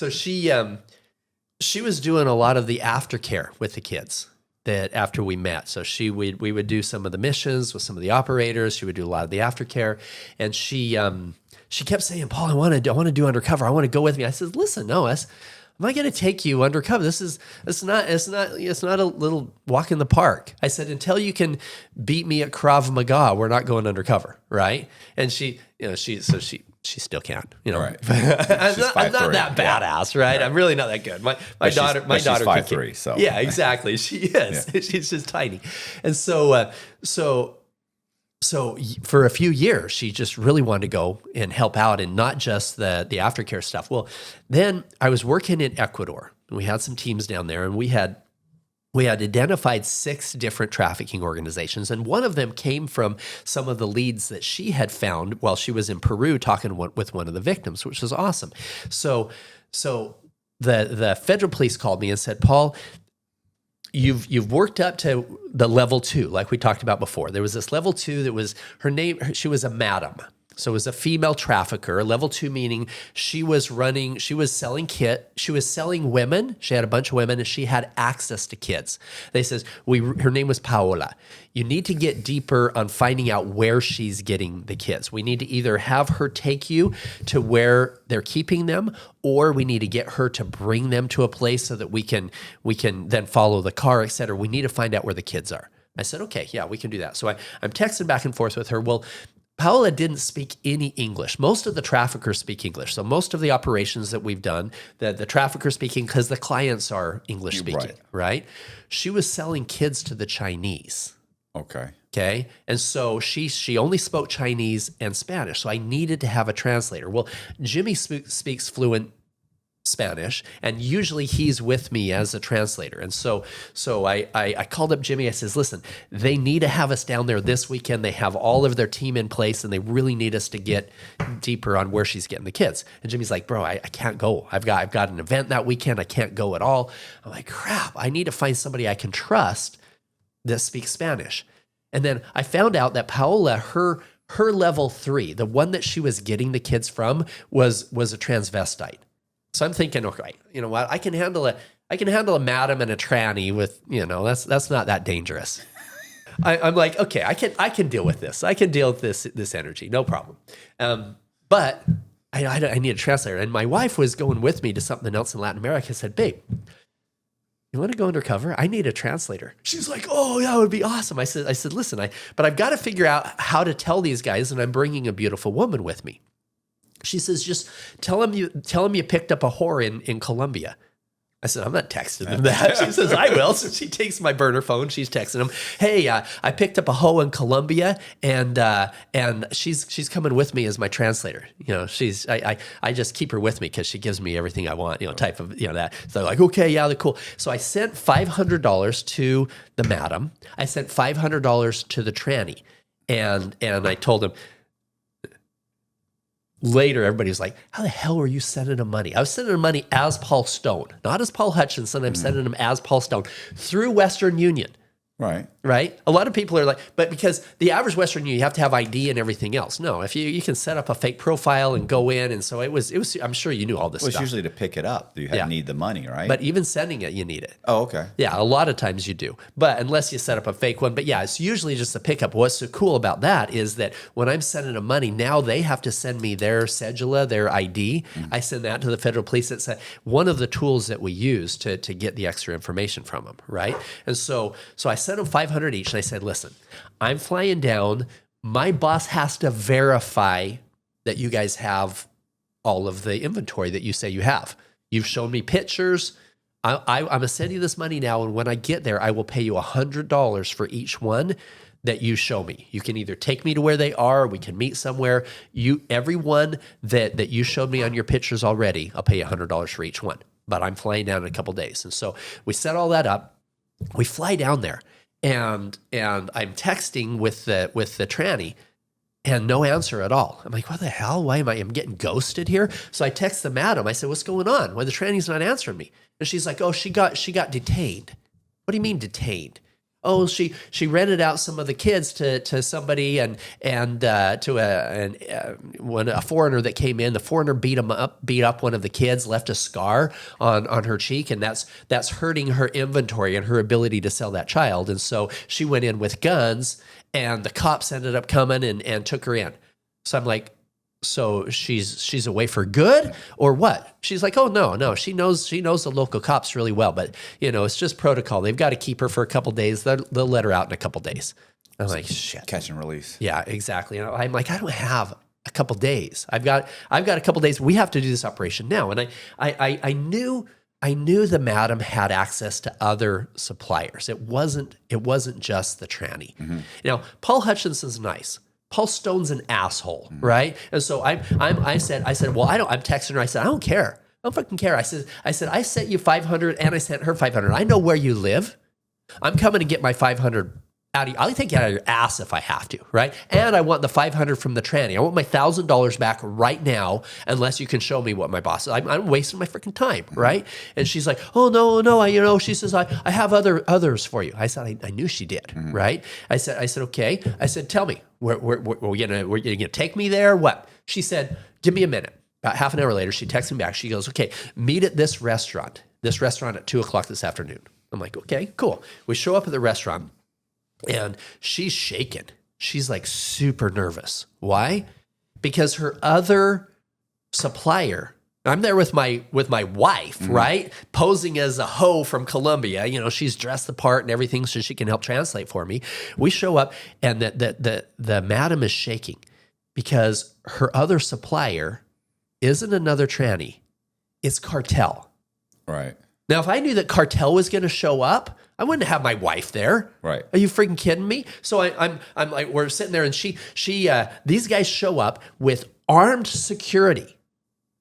she was doing a lot of the aftercare with the kids that after we met. So we would do some of the missions with some of the operators. She would do a lot of the aftercare, and she kept saying, "Paul, I want to do undercover. I want to go with me." I said, "Listen, no, am I going to take you undercover? It's not a little walk in the park." I said, "Until you can beat me at Krav Maga, we're not going undercover, right?" And she still can't, Right. I'm not that badass, right? I'm really not that good. My daughter she's can 5'3", so yeah, exactly. She is. Yeah. She's just tiny, and so for a few years, she just really wanted to go and help out, and not just the aftercare stuff. Well, then I was working in Ecuador, and we had some teams down there, and we had identified 6 different trafficking organizations, and one of them came from some of the leads that she had found while she was in Peru talking with one of the victims, which was awesome. So the federal police called me and said, "Paul, You've worked up to the level 2, like we talked about before. There was this level 2 that was her name. She was a madam. So it was a female trafficker. Level 2 meaning she was selling she was selling women. She had a bunch of women, and she had access to kids. They says her name was Paola. You need to get deeper on finding out where she's getting the kids. We need to either have her take you to where they're keeping them, or we need to get her to bring them to a place so that we can then follow the car, et cetera. We need to find out where the kids are." I said, "Okay, yeah, we can do that." So I'm texting back and forth with her. Well, Paola didn't speak any English. Most of the traffickers speak English. So most of the operations that we've done, the traffickers speaking, because the clients are English speaking, right? She was selling kids to the Chinese. Okay. And so she only spoke Chinese and Spanish. So I needed to have a translator. Well, Jimmy speaks fluent Spanish, and usually he's with me as a translator. And so I called up Jimmy. I says, listen, they need to have us down there this weekend. They have all of their team in place, and they really need us to get deeper on where she's getting the kids. And Jimmy's like, bro, I can't go. I've got an event that weekend. I can't go at all. I'm like, crap, I need to find somebody I can trust that speaks Spanish. And then I found out that Paola, her level 3, the one that she was getting the kids from, was a transvestite. So I'm thinking, okay, you know what? I can handle a madam and a tranny with, that's not that dangerous. I'm like, okay, I can deal with this. I can deal with this energy, no problem. But I need a translator. And my wife was going with me to something else in Latin America. I said, babe, you want to go undercover? I need a translator. She's like, oh yeah, it would be awesome. I said, listen, but I've got to figure out how to tell these guys, and I'm bringing a beautiful woman with me. She says, just tell them you picked up a whore in Colombia. I said, I'm not texting them that. She says, I will. So she takes my burner phone. She's texting them, hey, I picked up a hoe in Colombia, and she's coming with me as my translator. I just keep her with me because she gives me everything I want, type of, that. So they're like, okay, yeah, they're cool. So I sent $500 to the madam. I sent $500 to the tranny. And I told them, later, everybody was like, how the hell were you sending him money? I was sending him money as Paul Stone, not as Paul Hutchinson. I'm sending him as Paul Stone through Western Union. Right. A lot of people are like, but because the average Western Union, you have to have ID and everything else. No, if you can set up a fake profile and go in. And so it was, I'm sure you knew all this stuff. It's usually to pick it up. You need the money, right? But even sending it, you need it. Oh, okay. Yeah, a lot of times you do. But unless you set up a fake one. But yeah, it's usually just a pickup. What's so cool about that is that when I'm sending them money, now they have to send me their cedula, their ID. I send that to the federal police. It's one of the tools that we use to get the extra information from them, right? And so I sent them $500 each. And I said, listen, I'm flying down. My boss has to verify that you guys have all of the inventory that you say you have. You've shown me pictures. I'm going to send you this money now. And when I get there, I will pay you $100 for each one that you show me. You can either take me to where they are, or we can meet somewhere. Every one that you showed me on your pictures already, I'll pay you $100 for each one. But I'm flying down in a couple days. And so we set all that up. We fly down there. And I'm texting with the tranny, and no answer at all. I'm like, what the hell? Why am I getting ghosted here? So I text the madam. I said, what's going on? Why the tranny's not answering me? And she's like, oh, she got detained. What do you mean detained? Oh, she rented out some of the kids to somebody and to a foreigner that came in. The foreigner beat up one of the kids, left a scar on her cheek, and that's hurting her inventory and her ability to sell that child. And so she went in with guns, and the cops ended up coming and took her in. So I'm like, so she's away for good or what? She's like, oh no, she knows the local cops really well, but it's just protocol. They've got to keep her for a couple days. They'll let her out in a couple days. I'm like, shit. Catch and release. Yeah, exactly. And I'm like, I don't have a couple days. I've got a couple days. We have to do this operation now. And I knew the madam had access to other suppliers. It wasn't just the tranny. Mm-hmm. Now, Paul Hutchinson's nice. Paul Stone's an asshole, right? And so I said, well, I'm texting her. I said, I don't care. I don't fucking care. I said, I sent you 500 and I sent her 500. I know where you live. I'm coming to get my 500 out of you. I'll take it out of your ass if I have to, right? And I want the 500 from the tranny. I want my $1,000 back right now, unless you can show me what my boss is. I'm wasting my freaking time, right? And she's like, oh no, she says, I have others for you. I said, I knew she did, right? I said, okay. I said, tell me, we're gonna take me there? What? She said, give me a minute. About half an hour later, she texts me back. She goes, okay, meet at this restaurant at 2:00 this afternoon. I'm like, okay, cool. We show up at the restaurant. And she's shaken. She's like super nervous. Why? Because her other supplier, I'm there with my wife, right? Posing as a hoe from Colombia. She's dressed the part and everything so she can help translate for me. We show up and the madam is shaking because her other supplier isn't another tranny. It's Cartel. Right. Now, if I knew that Cartel was going to show up, I wouldn't have my wife there. Right. Are you freaking kidding me? So I'm like, we're sitting there, and these guys show up with armed security.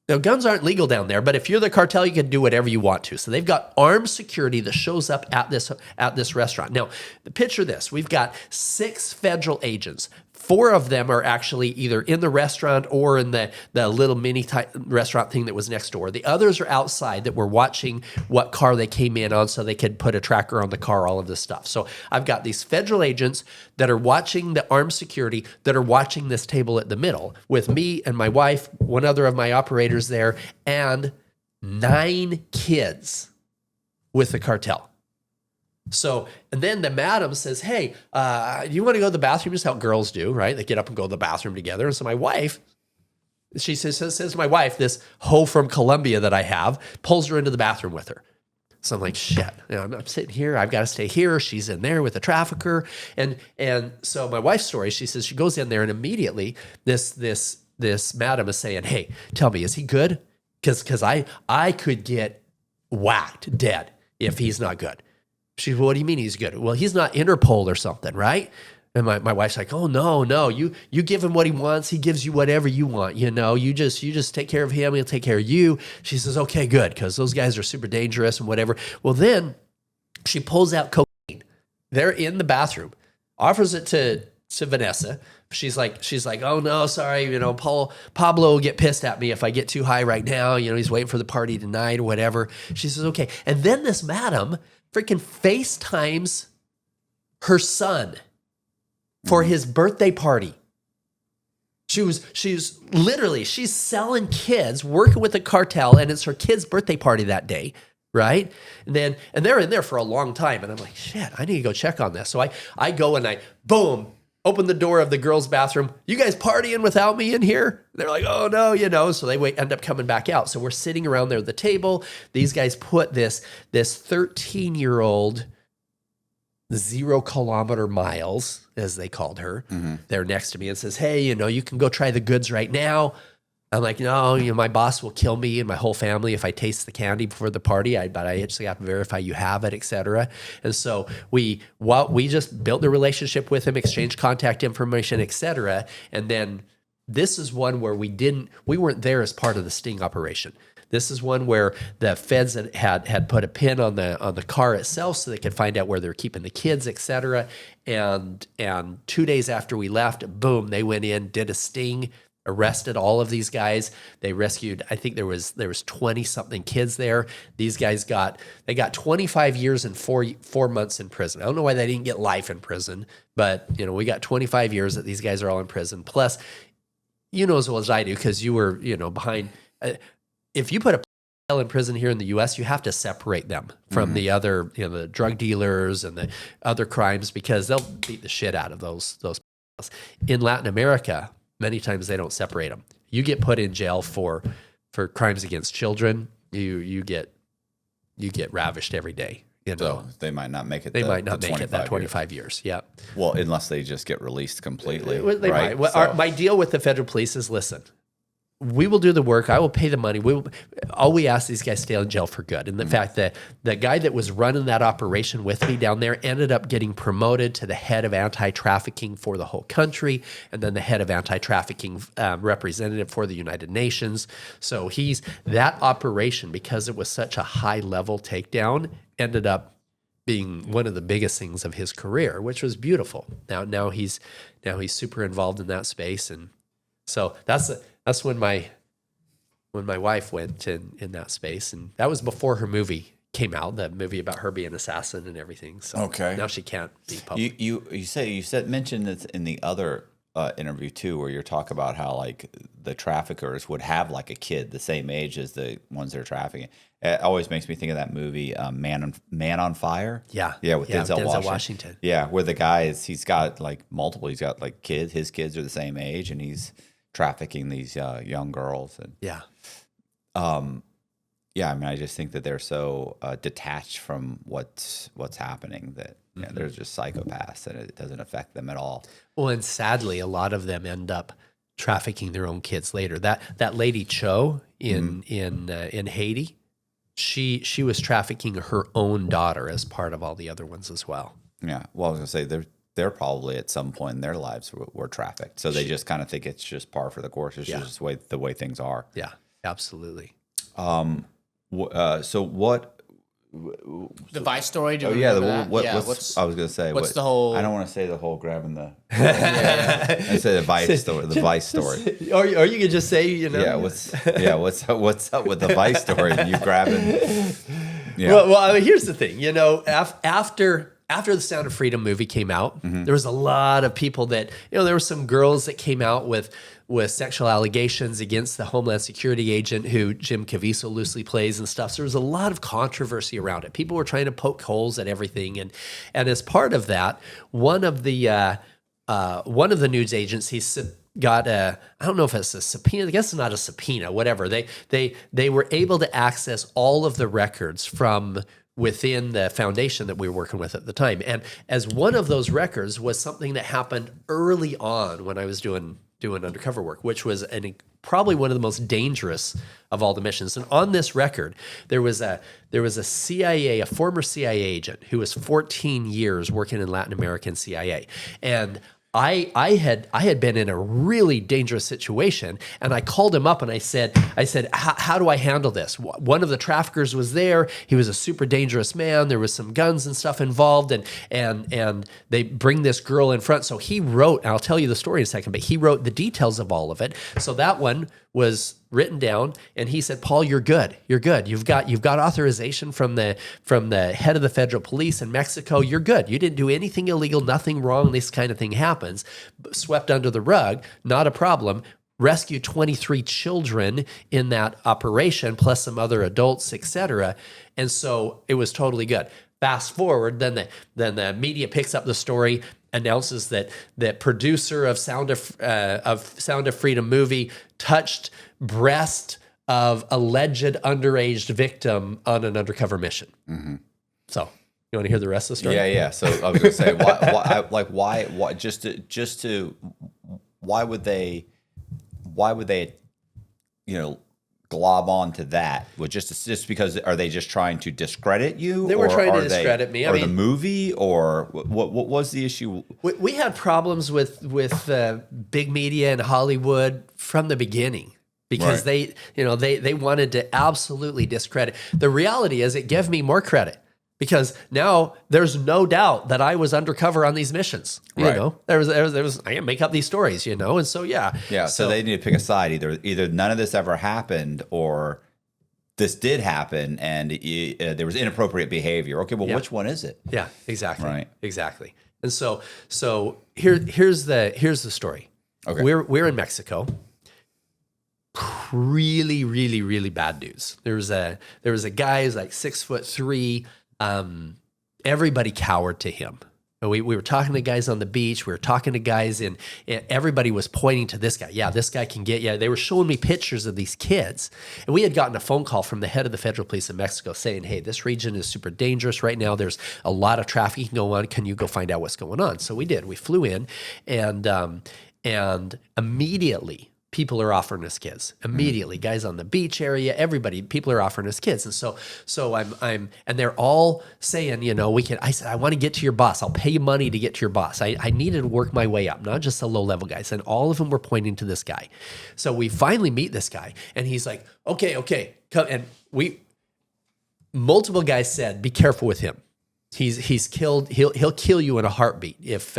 Now, guns aren't legal down there, but if you're the cartel, you can do whatever you want to. So they've got armed security that shows up at this restaurant. Now, picture this. We've got 6 federal agents. 4 of them are actually either in the restaurant or in the little mini restaurant thing that was next door. The others are outside that were watching what car they came in on so they could put a tracker on the car, all of this stuff. So I've got these federal agents that are watching the armed security that are watching this table at the middle with me and my wife, one other of my operators there, and 9 kids with the cartel. So, and then the madam says, hey, you want to go to the bathroom? Just how girls do, right? They get up and go to the bathroom together. And so my wife, she says to my wife, this hoe from Colombia that I have, pulls her into the bathroom with her. So I'm like, shit, I'm sitting here. I've got to stay here. She's in there with a trafficker. And so my wife's story, she says she goes in there and immediately this madam is saying, hey, tell me, is he good? Because I could get whacked dead if he's not good. She said, well, what do you mean he's good? Well, he's not Interpol or something, right? And my wife's like, oh, no, you give him what he wants. He gives you whatever you want. You just take care of him. He'll take care of you. She says, okay, good. Because those guys are super dangerous and whatever. Well, then she pulls out cocaine. They're in the bathroom, offers it to Vanessa. She's like, oh no, sorry. Pablo will get pissed at me if I get too high right now. He's waiting for the party tonight or whatever. She says, okay. And then this madam freaking FaceTimes her son for his birthday party. She's selling kids, working with the cartel, and it's her kid's birthday party that day, right? And they're in there for a long time, and I'm like, shit, I need to go check on this. So I go and boom, open the door of the girls' bathroom. You guys partying without me in here? They're like, oh no, so they end up coming back out. So we're sitting around there at the table. These guys put this 13-year-old 0 kilometer miles, as they called her, there next to me and says, hey, you can go try the goods right now. I'm like, no, my boss will kill me and my whole family if I taste the candy before the party. But I actually have to verify you have it, et cetera. And so we just built the relationship with him, exchanged contact information, et cetera. And then this is one where we weren't there as part of the sting operation. This is one where the feds had put a pin on the car itself so they could find out where they're keeping the kids, et cetera. And 2 days after we left, boom, they went in, did a sting, arrested all of these guys. They rescued, I think there was 20 something kids there. These guys got 25 years and 4 months in prison. I don't know why they didn't get life in prison, but we got 25 years that these guys are all in prison. Plus, as well as I do, because you were, behind. If you put a in prison here in the U.S., you have to separate them from the other, the drug dealers and the other crimes, because they'll beat the shit out of those. In Latin America, many times they don't separate them. You get put in jail for crimes against children. You get ravished every day. So they might not make it. They might not make it that 25 years. Yeah. Well, unless they just get released completely. They right? might. Well, my deal with the federal police is, listen, we will do the work. I will pay the money. All we ask these guys stay in jail for good. And the fact that the guy that was running that operation with me down there ended up getting promoted to the head of anti-trafficking for the whole country, and then the head of anti-trafficking representative for the United Nations. So that operation, because it was such a high-level takedown, ended up being one of the biggest things of his career, which was beautiful. Now he's super involved in that space, and so that's when my wife went in that space, and that was before her movie came out, the movie about her being an assassin and everything. So okay, now she can't be public. You mentioned this in the other interview too, where you're talking about how like the traffickers would have like a kid the same age as the ones they're trafficking. It always makes me think of that movie, Man on Fire. Yeah, with Denzel Washington. Yeah, where the guy he's got like multiple. He's got like kids. His kids are the same age, and he's trafficking these young girls. And I mean, I just think that they're so detached from what's happening that they're just psychopaths, and it doesn't affect them at all. Well, and sadly, a lot of them end up trafficking their own kids later. That lady Cho in Haiti, she was trafficking her own daughter as part of all the other ones as well. Yeah. Well, I was gonna say they're probably at some point in their lives were trafficked, so they just kind of think it's just par for the course. It's just the way things are. Yeah. Absolutely. So what? The Vice story. Do you Oh yeah, remember that? what's I was gonna say. what's the whole? I don't want to say the whole grabbing the. I say the Vice story. The Vice story. Or you could just say, Yeah. What's up with the Vice story? You grabbing? Yeah. Well, I mean, here's the thing. After the Sound of Freedom movie came out, there was a lot of people that there were some girls that came out with sexual allegations against the Homeland Security agent who Jim Caviezel loosely plays and stuff. So there was a lot of controversy around it. People were trying to poke holes at everything, and as part of that, one of the news agencies got I don't know if it's a subpoena. I guess it's not a subpoena. Whatever. They were able to access all of the records from within the foundation that we were working with at the time. And as one of those records was something that happened early on when I was doing undercover work, which was probably one of the most dangerous of all the missions. And on this record, there was a former CIA agent who was 14 years working in Latin American CIA. And I had been in a really dangerous situation, and I called him up and I said, how do I handle this? One of the traffickers was there. He was a super dangerous man. There was some guns and stuff involved, and they bring this girl in front. So he wrote, and I'll tell you the story in a second, but he wrote the details of all of it. So that one was written down, and he said, "Paul, you're good. You're good. You've got authorization from the head of the federal police in Mexico. You're good. You didn't do anything illegal, nothing wrong. This kind of thing happens. Swept under the rug, not a problem. Rescued 23 children in that operation, plus some other adults, etc. And so it was totally good. Fast forward, then the media picks up the story, announces that producer of Sound of Freedom movie touched breast of alleged underage victim on an undercover mission. Mm-hmm. So you want to hear the rest of the story? Yeah. So I was going to say, why? Why would they, glob on to that? Just because, are they just trying to discredit you? They were trying to discredit me. Or the movie, or what was the issue? We had problems with big media and Hollywood from the beginning. Because Right. they wanted to absolutely discredit. The reality is it gave me more credit because now there's no doubt that I was undercover on these missions. Right. There was I can make up these stories, and so yeah. Yeah, so they need to pick a side. Either none of this ever happened, or this did happen and there was inappropriate behavior. Okay, well, which one is it? Yeah, exactly. Right. Exactly. And so here's the story. Okay. We're in Mexico. Really, really, really bad news. There was a guy who's like 6'3". Everybody cowered to him. We were talking to guys on the beach. We were talking to guys, and everybody was pointing to this guy. Yeah, this guy can get you. They were showing me pictures of these kids. And we had gotten a phone call from the head of the federal police in Mexico saying, hey, this region is super dangerous right now. There's a lot of trafficking going on. Can you go find out what's going on? So we did. We flew in, and immediately people are offering us kids. Immediately, guys on the beach area, everybody, people are offering us kids. And so I'm, and they're all saying, I said, I want to get to your boss. I'll pay you money to get to your boss. I needed to work my way up, not just the low level guys. And all of them were pointing to this guy. So we finally meet this guy, and he's like, okay, come. And multiple guys said, be careful with him. He's killed. He'll kill you in a heartbeat if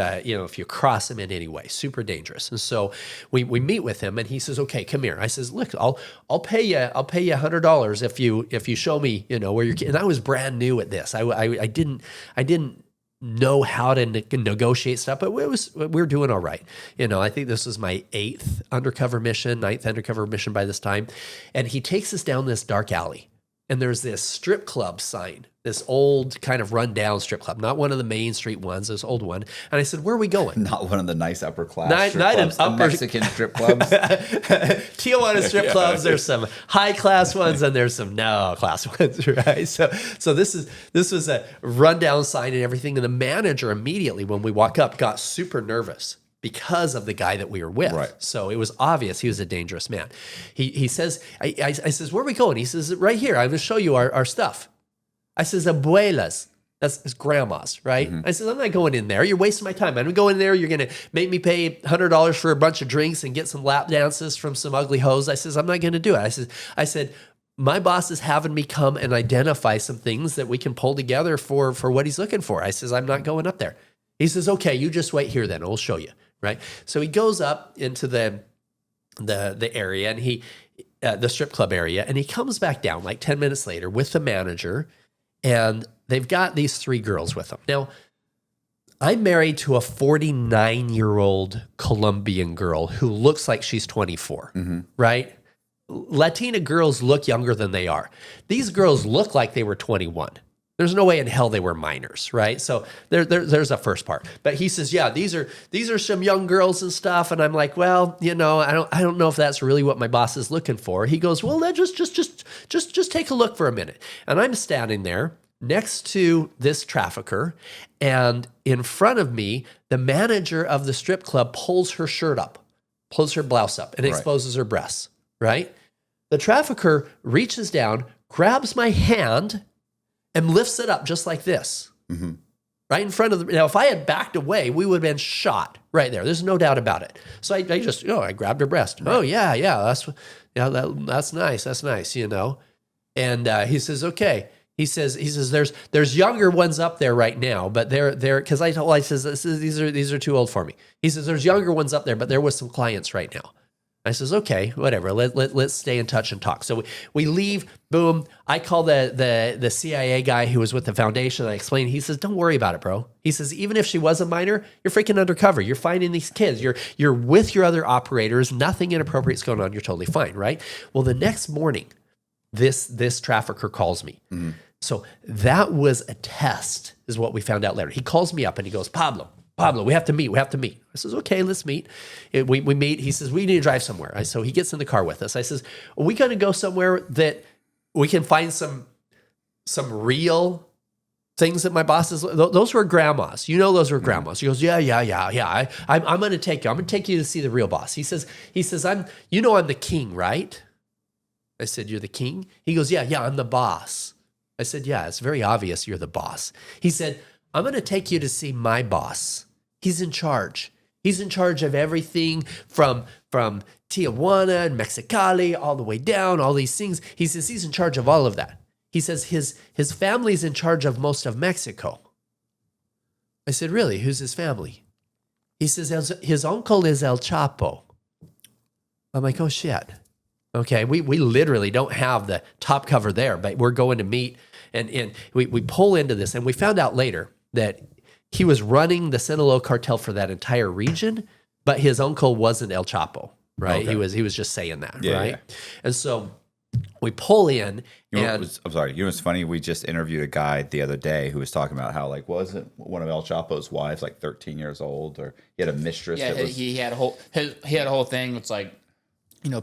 you cross him in any way. Super dangerous. And so we meet with him, and he says, "Okay, come here." I says, "Look, I'll pay you $100 if you show me where you're." And I was brand new at this. I didn't know how to negotiate stuff, but we were doing all right. I think this was my ninth undercover mission by this time, and he takes us down this dark alley. And there's this strip club sign, this old kind of rundown strip club, not one of the Main Street ones, this old one. And I said, where are we going? Not one of the nice upper class not strip clubs, Mexican strip clubs. Tijuana strip clubs, there's some high class ones and there's some no class ones, right? So this was a rundown sign and everything. And the manager immediately, when we walk up, got super nervous because of the guy that we were with. Right. So it was obvious he was a dangerous man. He says, I says, where are we going? He says, right here. I'm going to show you our stuff. I says, abuelas. That's grandma's, right? I said, I'm not going in there. You're wasting my time. I'm going to go in there. You're going to make me pay $100 for a bunch of drinks and get some lap dances from some ugly hoes. I says, I'm not going to do it. I said, my boss is having me come and identify some things that we can pull together for what he's looking for. I says, I'm not going up there. He says, okay, you just wait here then. We'll show you, right? So he goes up into the area and the strip club area, and he comes back down like 10 minutes later with the manager, and they've got these 3 girls with them. Now, I'm married to a 49-year-old Colombian girl who looks like she's 24, right? Latina girls look younger than they are. These girls look like they were 21. There's no way in hell they were minors, right? So there's a first part. But he says, yeah, these are some young girls and stuff. And I'm like, well, I don't know if that's really what my boss is looking for. He goes, well, then just take a look for a minute. And I'm standing there next to this trafficker, and in front of me, the manager of the strip club pulls her shirt up, pulls her blouse up, and exposes her breasts, right? The trafficker reaches down, grabs my hand, and lifts it up just like this, right in front of the. Now, if I had backed away, we would have been shot right there. There's no doubt about it. So I just, I grabbed her breast. Right. Oh yeah, that's nice. That's nice, And he says, okay. He says, there's younger ones up there right now, but they're because I says these are too old for me. He says there's younger ones up there, but there was some clients right now. I says, okay, whatever. Let's stay in touch and talk. So we leave. Boom. I call the CIA guy who was with the foundation. I explain. He says, don't worry about it, bro. He says, even if she was a minor, you're freaking undercover. You're finding these kids. You're with your other operators. Nothing inappropriate is going on. You're totally fine, right? Well, the next morning, this trafficker calls me. So that was a test, is what we found out later. He calls me up and he goes, Pablo, we have to meet. I says, okay, let's meet. We meet. He says, we need to drive somewhere. So he gets in the car with us. I says, are we going to go somewhere that we can find some real things that my bosses, those were grandmas. Those were grandmas. He goes, yeah. I'm going to take you. I'm going to take you to see the real boss. He says, I'm the king, right? I said, you're the king? He goes, yeah, I'm the boss. I said, yeah, it's very obvious you're the boss. He said, I'm going to take you to see my boss. He's in charge. He's in charge of everything from Tijuana and Mexicali all the way down, all these things. He says he's in charge of all of that. He says his family's in charge of most of Mexico. I said, really? Who's his family? He says his uncle is El Chapo. I'm like, oh, shit. Okay, we literally don't have the top cover there, but we're going to meet, and we pull into this, and we found out later that he was running the Sinaloa cartel for that entire region, but his uncle wasn't El Chapo, right? Okay. He was just saying that, right? Yeah. And so we pull in, I'm sorry. What's funny? We just interviewed a guy the other day who was talking about how, wasn't one of El Chapo's wives 13 years old, or he had a mistress? Yeah, he had a whole thing. It's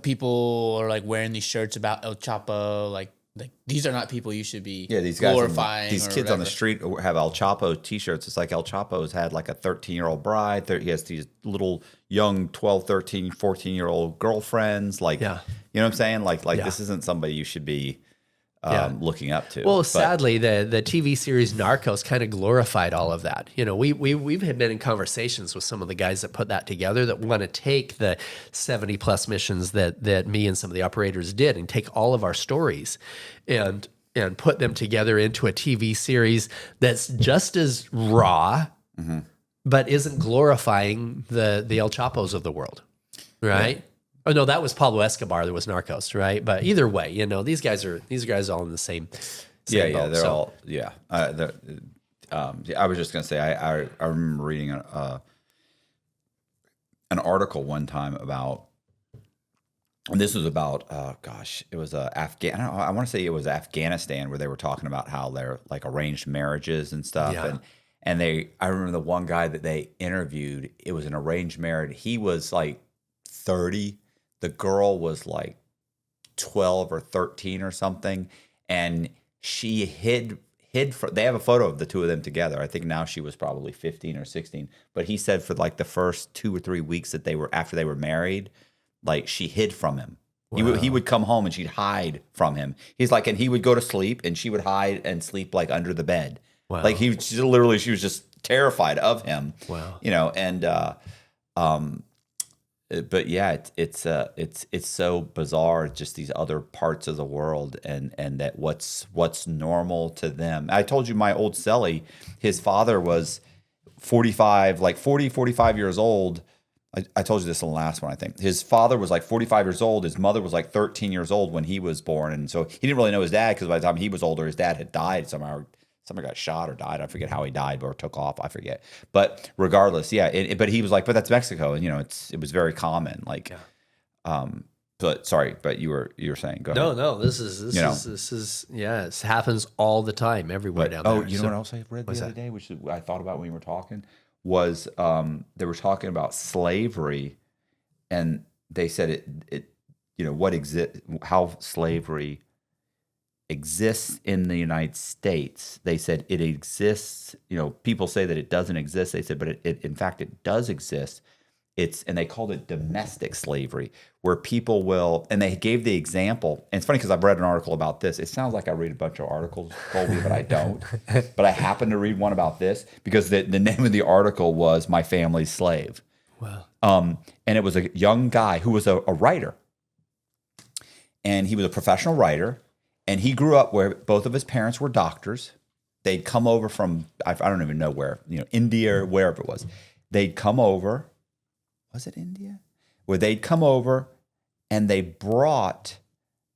people are wearing these shirts about El Chapo, like these are not people you should be these glorifying. These kids on the street have El Chapo t-shirts. It's like El Chapo's had a 13-year-old bride. He has these little young 12, 13, 14-year-old girlfriends. You know what I'm saying? This isn't somebody you should be looking up to. Well, sadly, the TV series Narcos kind of glorified all of that. We've been in conversations with some of the guys that put that together that want to take the 70 plus missions that me and some of the operators did and take all of our stories and put them together into a TV series that's just as raw, but isn't glorifying the El Chapos of the world, right? Yeah. Oh no, that was Pablo Escobar. There was Narcos, right? But either way, these guys are all in the same boat, they're all I was just gonna say I remember reading an article one time about, and this was about it was I want to say it was Afghanistan, where they were talking about how they're arranged marriages and stuff, and I remember the one guy that they interviewed. It was an arranged marriage. He was 30. The girl was 12 or 13 or something, and she hid. They have a photo of the two of them together. I think now she was probably 15 or 16. But he said for the first 2 or 3 weeks that after they were married, she hid from him. Wow. He would come home and she'd hide from him. He's and he would go to sleep and she would hide and sleep under the bed. Wow. Like she was just terrified of him. Wow. You know, and but yeah, it's so bizarre, just these other parts of the world, and that what's normal to them. I told you my old cellie, his father was 45, like 40, 45 years old. I told you this in the last one, I think. His father was like 45 years old. His mother was like 13 years old when he was born. And so he didn't really know his dad because by the time he was older, his dad had died somehow. Somebody got shot or died. I forget how he died or took off. I forget. But regardless, yeah. But he was like, but that's Mexico. And, you know, it was very common. Like, but sorry, but you were saying, go ahead. No, this is yeah, it happens all the time everywhere down there. Oh, you know what else I read the other day, which I thought about when you were talking, was they were talking about slavery, and they said it you know, how slavery exists in the United States. They said it exists, you know, people say that it doesn't exist. They said, but it in fact, it does exist. And they called it domestic slavery, where people will, and they gave the example, and it's funny because I've read an article about this. It sounds like I read a bunch of articles, Colby, but I don't. But I happened to read one about this because the name of the article was My Family's Slave. Wow. And it was a young guy who was a writer. And he was a professional writer. And he grew up where both of his parents were doctors. They'd come over from, I don't even know where, you know, India or wherever it was. They'd come over. Was it India? Where they'd come over and they brought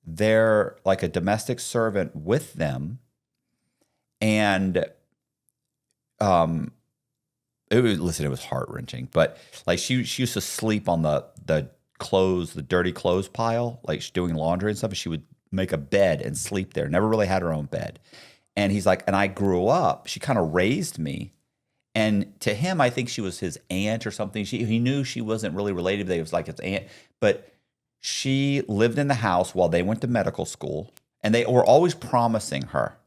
their, like a domestic servant with them. And it was heart-wrenching. But like she used to sleep on the clothes, the dirty clothes pile, like she's doing laundry and stuff, and she would make a bed and sleep there. Never really had her own bed. And he's like, and I grew up, she kind of raised me. And to him, I think she was his aunt or something. He knew she wasn't really related, but it was like his aunt. But she lived in the house while they went to medical school. And they were always promising her,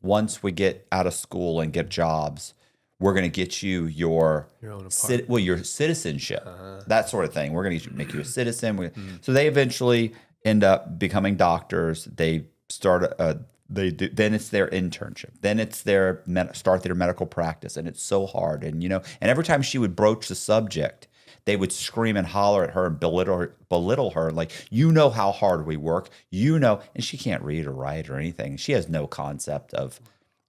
once we get out of school and get jobs, we're going to get you your own your citizenship, that sort of thing. We're going to make you a citizen. So they eventually end up becoming doctors. They start then it's their internship. Then it's their start their medical practice, and it's so hard. And you know, and every time she would broach the subject, they would scream and holler at her and belittle her, like, you know how hard we work, you know, and she can't read or write or anything. She has no concept of.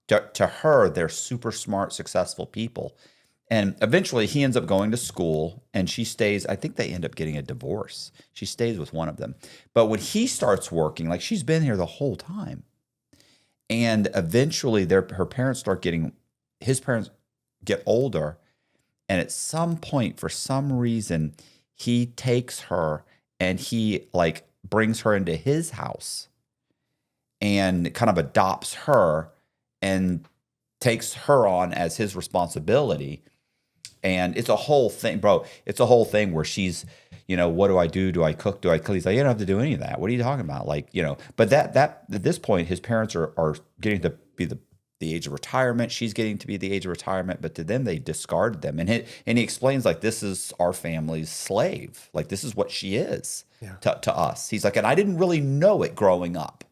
To her, they're super smart, successful people. And eventually he ends up going to school, and she stays. I think they end up getting a divorce. She stays with one of them. But when he starts working, like she's been here the whole time. And eventually his parents get older. And at some point, for some reason, he takes her and he like brings her into his house and kind of adopts her and takes her on as his responsibility. And it's a whole thing, bro. It's a whole thing where she's, you know, what do I do? Do I cook? Do I clean? He's like, you don't have to do any of that. What are you talking about? Like, you know, but that at this point, his parents are getting to be the age of retirement. She's getting to be the age of retirement, but to them, they discarded them. And he explains, like, this is our family's slave. Like, this is what she is to us. He's like, and I didn't really know it growing up.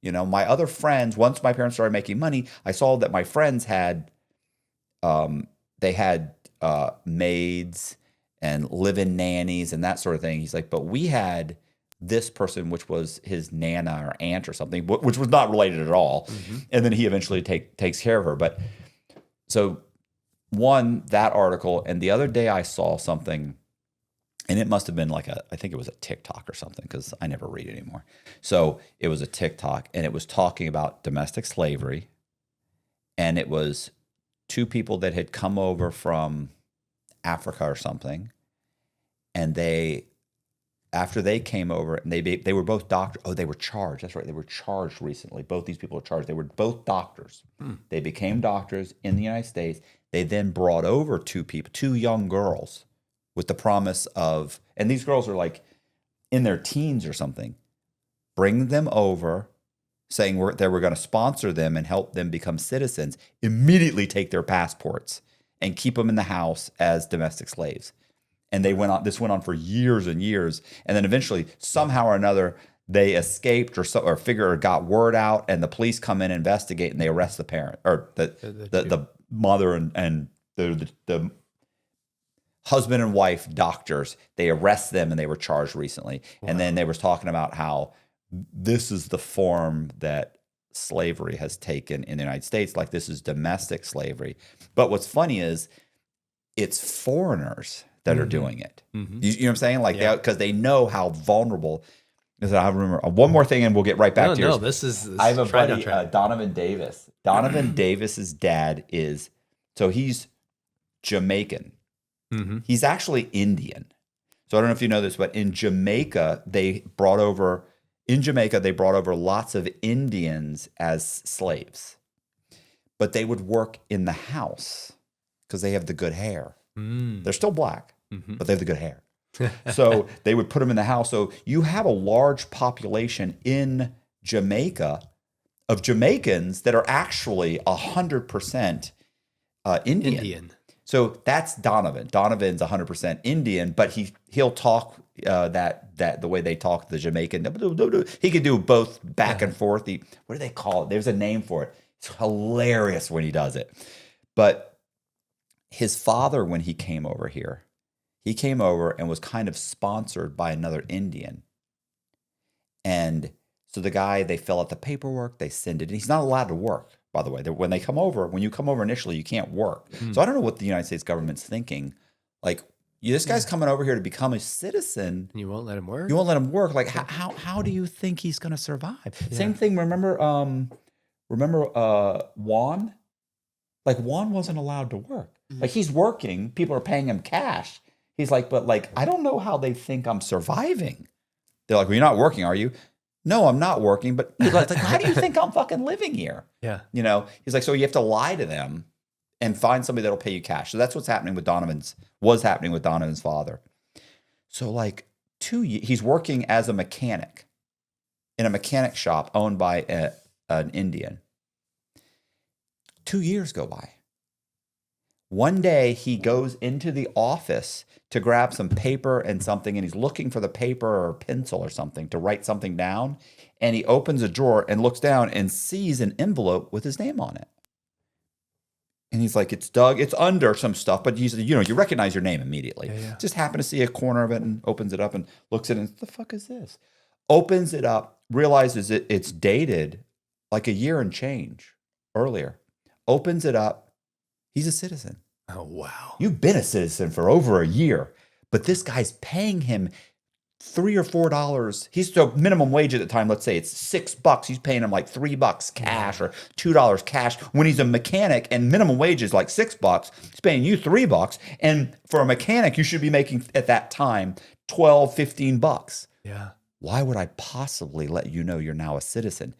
You know, my other friends, once my parents started making money, I saw that my friends had, they had maids and live-in nannies and that sort of thing. He's like, but we had this person, which was his nana or aunt or something, which was not related at all. Mm-hmm. And then he eventually takes care of her. But so one, that article, and the other day I saw something, and it must have been like I think it was a TikTok or something, because I never read anymore. So it was a TikTok, and it was talking about domestic slavery. And it was two people that had come over from Africa or something. And after they came over, and they were both doctors. Oh, they were charged. That's right. They were charged recently. Both these people were charged. They were both doctors. They became doctors in the United States. They then brought over two young girls, with the promise of, and these girls are like in their teens or something, bring them over, saying they were going to sponsor them and help them become citizens, immediately take their passports and keep them in the house as domestic slaves. And this went on for years and years. And then eventually, somehow or another, they escaped or got word out, and the police come in, investigate, and they arrest the parent or the mother and the husband and wife doctors. They arrest them, and they were charged recently. Wow. And then they was talking about how this is the form that slavery has taken in the United States. Like, this is domestic slavery. But what's funny is it's foreigners that are doing it. You know what I'm saying? Like, because they know how vulnerable. I remember one more thing, and we'll get right back to yours. This is I have a buddy, Donovan Davis. Donovan Davis's dad he's Jamaican. He's actually Indian. So I don't know if you know this, but in Jamaica, they brought over lots of Indians as slaves. But they would work in the house because they have the good hair. They're still black, but they have the good hair. So they would put them in the house. So you have a large population in Jamaica of Jamaicans that are actually 100% Indian. So that's Donovan. Donovan's 100% Indian, but he'll talk that the way they talk the Jamaican. He could do both back and forth. What do they call it? There's a name for it. It's hilarious when he does it. But his father, when he came over here, he came over and was kind of sponsored by another Indian. And so the guy, they fill out the paperwork, they send it. And he's not allowed to work, by the way. When you come over initially, you can't work. So I don't know what the United States government's thinking. Like, this guy's coming over here to become a citizen. And you won't let him work? You won't let him work. Like, how do you think he's going to survive? Same thing, remember Juan? Like, Juan wasn't allowed to work. Like, he's working. People are paying him cash. He's like, but like, I don't know how they think I'm surviving. They're like, well, you're not working, are you? No, I'm not working. But he's like, how do you think I'm fucking living here? Yeah. You know, he's like, so you have to lie to them and find somebody that'll pay you cash. So that's what's happening with Donovan's father. So like 2 years, he's working as a mechanic in a mechanic shop owned by an Indian. 2 years go by. One day he goes into the office to grab some paper and something, and he's looking for the paper or pencil or something to write something down. And he opens a drawer and looks down and sees an envelope with his name on it. And he's like, it's Doug, it's under some stuff, but you recognize your name immediately. Yeah. Just happen to see a corner of it and opens it up and looks at it and what the fuck is this? Opens it up, realizes it's dated like a year and change earlier. Opens it up. He's a citizen. Oh, wow. You've been a citizen for over a year, but this guy's paying him $3 or $4. He's so minimum wage at the time. Let's say it's $6. He's paying him like $3 cash or $2 cash. When he's a mechanic and minimum wage is like $6, he's paying you $3. And for a mechanic, you should be making at that time $12, $15. Yeah. Why would I possibly let you know you're now a citizen?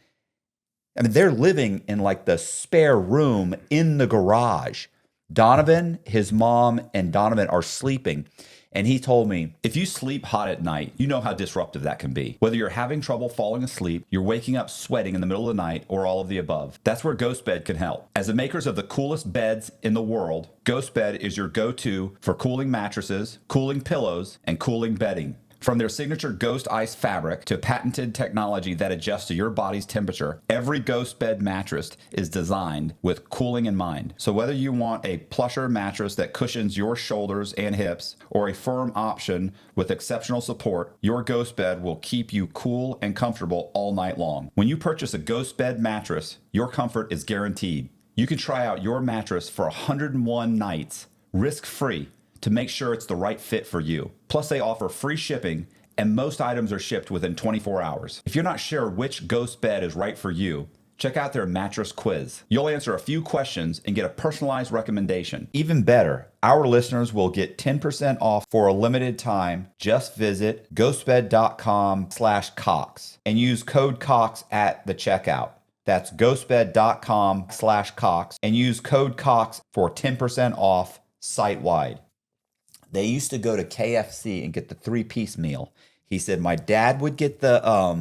I mean, they're living in like the spare room in the garage. Donovan, his mom, and Donovan are sleeping. And he told me, if you sleep hot at night, you know how disruptive that can be. Whether you're having trouble falling asleep, you're waking up sweating in the middle of the night, or all of the above. That's where Ghost Bed can help. As the makers of the coolest beds in the world, Ghost Bed is your go-to for cooling mattresses, cooling pillows, and cooling bedding. From their signature Ghost Ice fabric to patented technology that adjusts to your body's temperature, every Ghost Bed mattress is designed with cooling in mind. So whether you want a plusher mattress that cushions your shoulders and hips, or a firm option with exceptional support, your Ghost Bed will keep you cool and comfortable all night long. When you purchase a Ghost Bed mattress, your comfort is guaranteed. You can try out your mattress for 101 nights, risk-free, to make sure it's the right fit for you. Plus, they offer free shipping, and most items are shipped within 24 hours. If you're not sure which Ghost Bed is right for you, check out their mattress quiz. You'll answer a few questions and get a personalized recommendation. Even better, our listeners will get 10% off for a limited time. Just visit ghostbed.com/Cox and use code Cox at the checkout. That's ghostbed.com/Cox and use code Cox for 10% off site-wide. They used to go to KFC and get the 3-piece meal. He said my dad would get the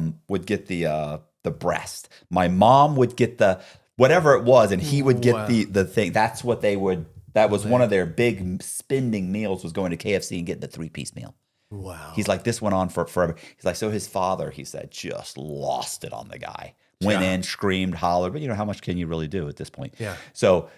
breast. My mom would get the whatever it was, and he would get the thing. That's what they would. That was one of their big spending meals, was going to KFC and getting the 3-piece meal. Wow. He's like, this went on for forever. He's like, so his father, he said, just lost it on the guy. Went in, screamed, hollered, but how much can you really do at this point? Yeah. So,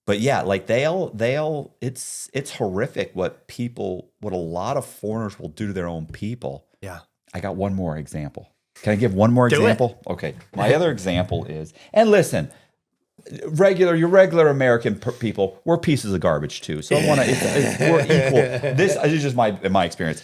but yeah, like it's horrific what a lot of foreigners will do to their own people. Yeah. I got one more example. Can I give one more example? Okay. My other example is, and listen, your regular American people, we're pieces of garbage too. So I want to, we're equal. This is just my experience.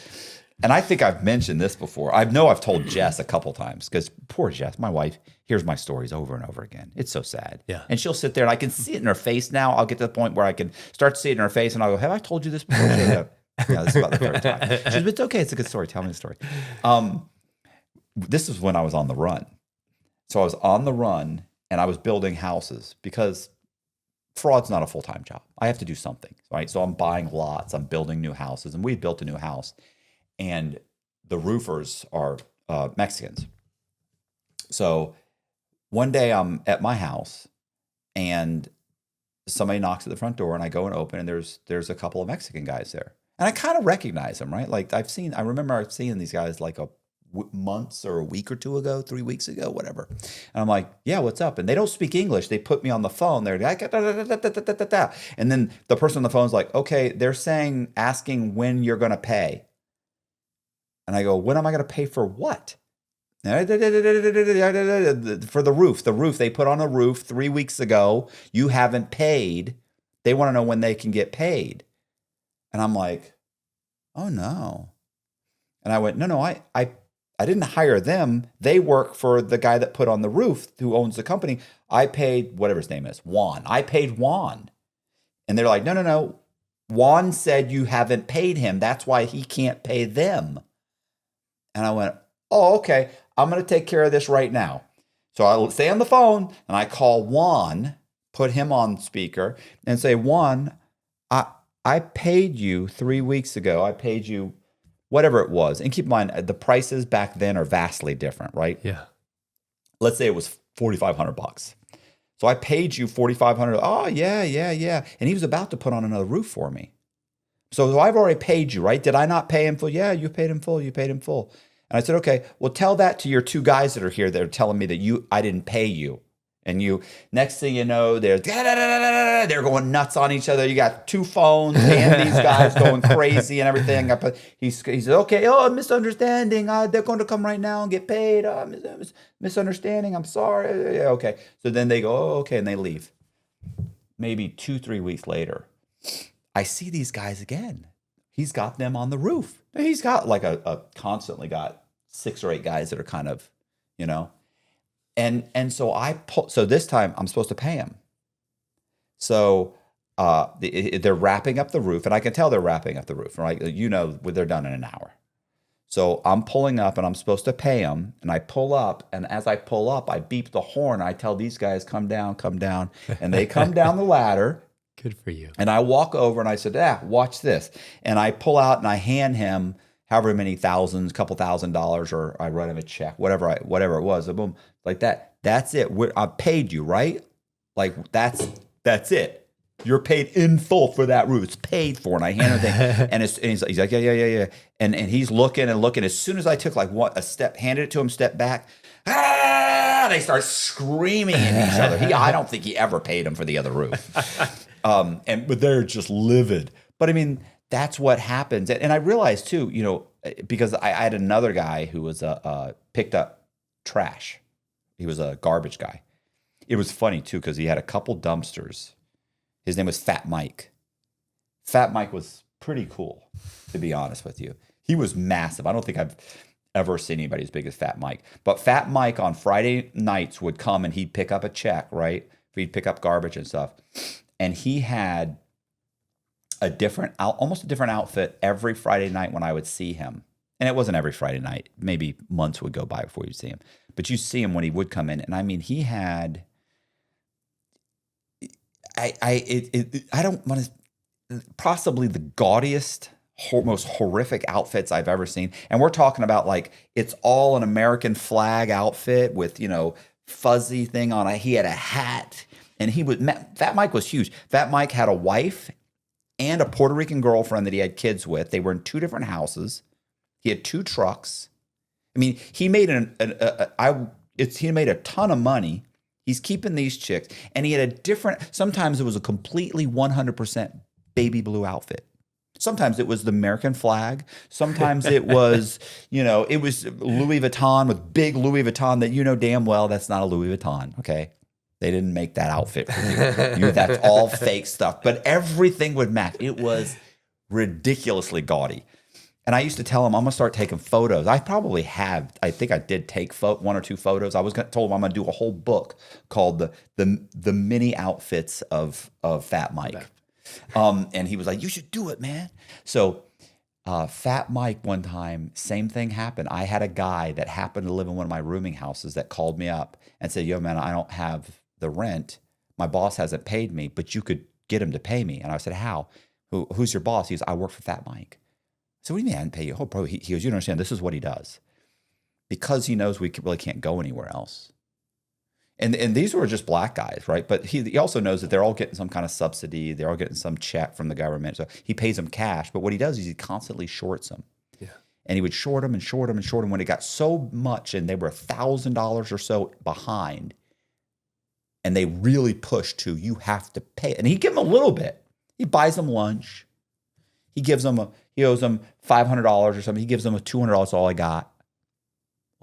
And I think I've mentioned this before. I've told Jess a couple times because poor Jess, my wife, hears my stories over and over again. It's so sad. Yeah. And she'll sit there and I can see it in her face now. I'll get to the point where I can start to see it in her face and I'll go, have I told you this before? Yeah, this is about the third time. She says, it's okay. It's a good story. Tell me the story. This is when I was on the run. So I was on the run and I was building houses because fraud's not a full-time job. I have to do something, right? So I'm buying lots, I'm building new houses, and we built a new house. And the roofers are Mexicans. So one day I'm at my house and somebody knocks at the front door and I go and open and there's a couple of Mexican guys there. And I kind of recognize them, right? Like I remember seeing these guys like months or a week or two ago, 3 weeks ago, whatever. And I'm like, yeah, what's up? And they don't speak English. They put me on the phone. They're like, and then the person on the phone is like, okay, they're asking when you're going to pay. And I go, when am I going to pay for what? For the roof. The roof, they put on a roof 3 weeks ago. You haven't paid. They want to know when they can get paid. And I'm like, oh no. And I went, no, I didn't hire them. They work for the guy that put on the roof who owns the company. I paid whatever his name is, Juan. I paid Juan. And they're like, no. Juan said you haven't paid him. That's why he can't pay them. And I went, oh, okay. I'm going to take care of this right now. So I'll stay on the phone and I call Juan, put him on speaker and say, Juan, I paid you 3 weeks ago. I paid you whatever it was. And keep in mind, the prices back then are vastly different, right? Yeah. Let's say it was $4,500. So I paid you $4,500. Oh, yeah. And he was about to put on another roof for me. So I've already paid you, right? Did I not pay him full? Yeah, you paid him full. And I said, okay, well, tell that to your two guys that are here that are telling me that I didn't pay you. And next thing you know, they're going nuts on each other. You got two phones and these guys going crazy and everything. He said, okay, misunderstanding. They're going to come right now and get paid. Misunderstanding. I'm sorry. Yeah, okay. So then they go, oh, okay. And they leave. Maybe 2-3 weeks later, I see these guys again. He's got them on the roof. He's got like constantly got 6 or 8 guys that are kind of, And so this time I'm supposed to pay him. So they're wrapping up the roof, and I can tell they're wrapping up the roof, right? They're done in an hour. So I'm pulling up, and I'm supposed to pay them, and I pull up, and as I pull up, I beep the horn. I tell these guys, come down, and they come down the ladder. Good for you. And I walk over, and I said, watch this. And I pull out, and I hand him however many thousands, couple $1,000s, or I write him a check, whatever it was. Boom, like that. That's it. I paid you, right? Like that's it. You're paid in full for that roof. It's paid for. And I hand him the thing, and he's like, yeah. And he's looking and looking. As soon as I took like a step, handed it to him, step back, they start screaming at each other. I don't think he ever paid him for the other roof. But they're just livid. But I mean, that's what happens. And I realized too, because I had another guy who was picked up trash. He was a garbage guy. It was funny too, because he had a couple dumpsters. His name was Fat Mike. Fat Mike was pretty cool, to be honest with you. He was massive. I don't think I've ever seen anybody as big as Fat Mike. But Fat Mike on Friday nights would come and he'd pick up a check, right? He'd pick up garbage and stuff. And he had almost a different outfit every Friday night when I would see him. And it wasn't every Friday night. Maybe months would go by before you'd see him. But you see him when he would come in. And I mean, he had... I don't want to... Possibly the gaudiest, most horrific outfits I've ever seen. And we're talking about like, it's all an American flag outfit with, fuzzy thing on it. He had a hat. And Fat Mike was huge. Fat Mike had a wife and a Puerto Rican girlfriend that he had kids with. They were in 2 different houses. He had 2 trucks. I mean, he made he made a ton of money. He's keeping these chicks, and he had a different. Sometimes it was a completely 100% baby blue outfit. Sometimes it was the American flag. Sometimes it was, it was Louis Vuitton with big Louis Vuitton that damn well that's not a Louis Vuitton. Okay, they didn't make that outfit for you. That's all fake stuff. But everything would match. It was ridiculously gaudy. And I used to tell him, I'm going to start taking photos. I probably have. I think I did take 1 or 2 photos. I was told him I'm going to do a whole book called the mini outfits of Fat Mike. And he was like, you should do it, man. So Fat Mike, one time, same thing happened. I had a guy that happened to live in one of my rooming houses that called me up and said, yo, man, I don't have the rent. My boss hasn't paid me, but you could get him to pay me. And I said, how? Who's your boss? He goes, I work for Fat Mike. So what do you mean I didn't pay you? Oh, bro, he goes, you don't understand. This is what he does. Because he knows we really can't go anywhere else. And these were just black guys, right? But he also knows that they're all getting some kind of subsidy. They're all getting some check from the government. So he pays them cash. But what he does is he constantly shorts them. Yeah. And he would short them and short them and short them when it got so much and they were $1,000 or so behind. And they really pushed to, you have to pay. And he'd give them a little bit. He buys them lunch. He owes them $500 or something. He gives them a $200. That's all I got.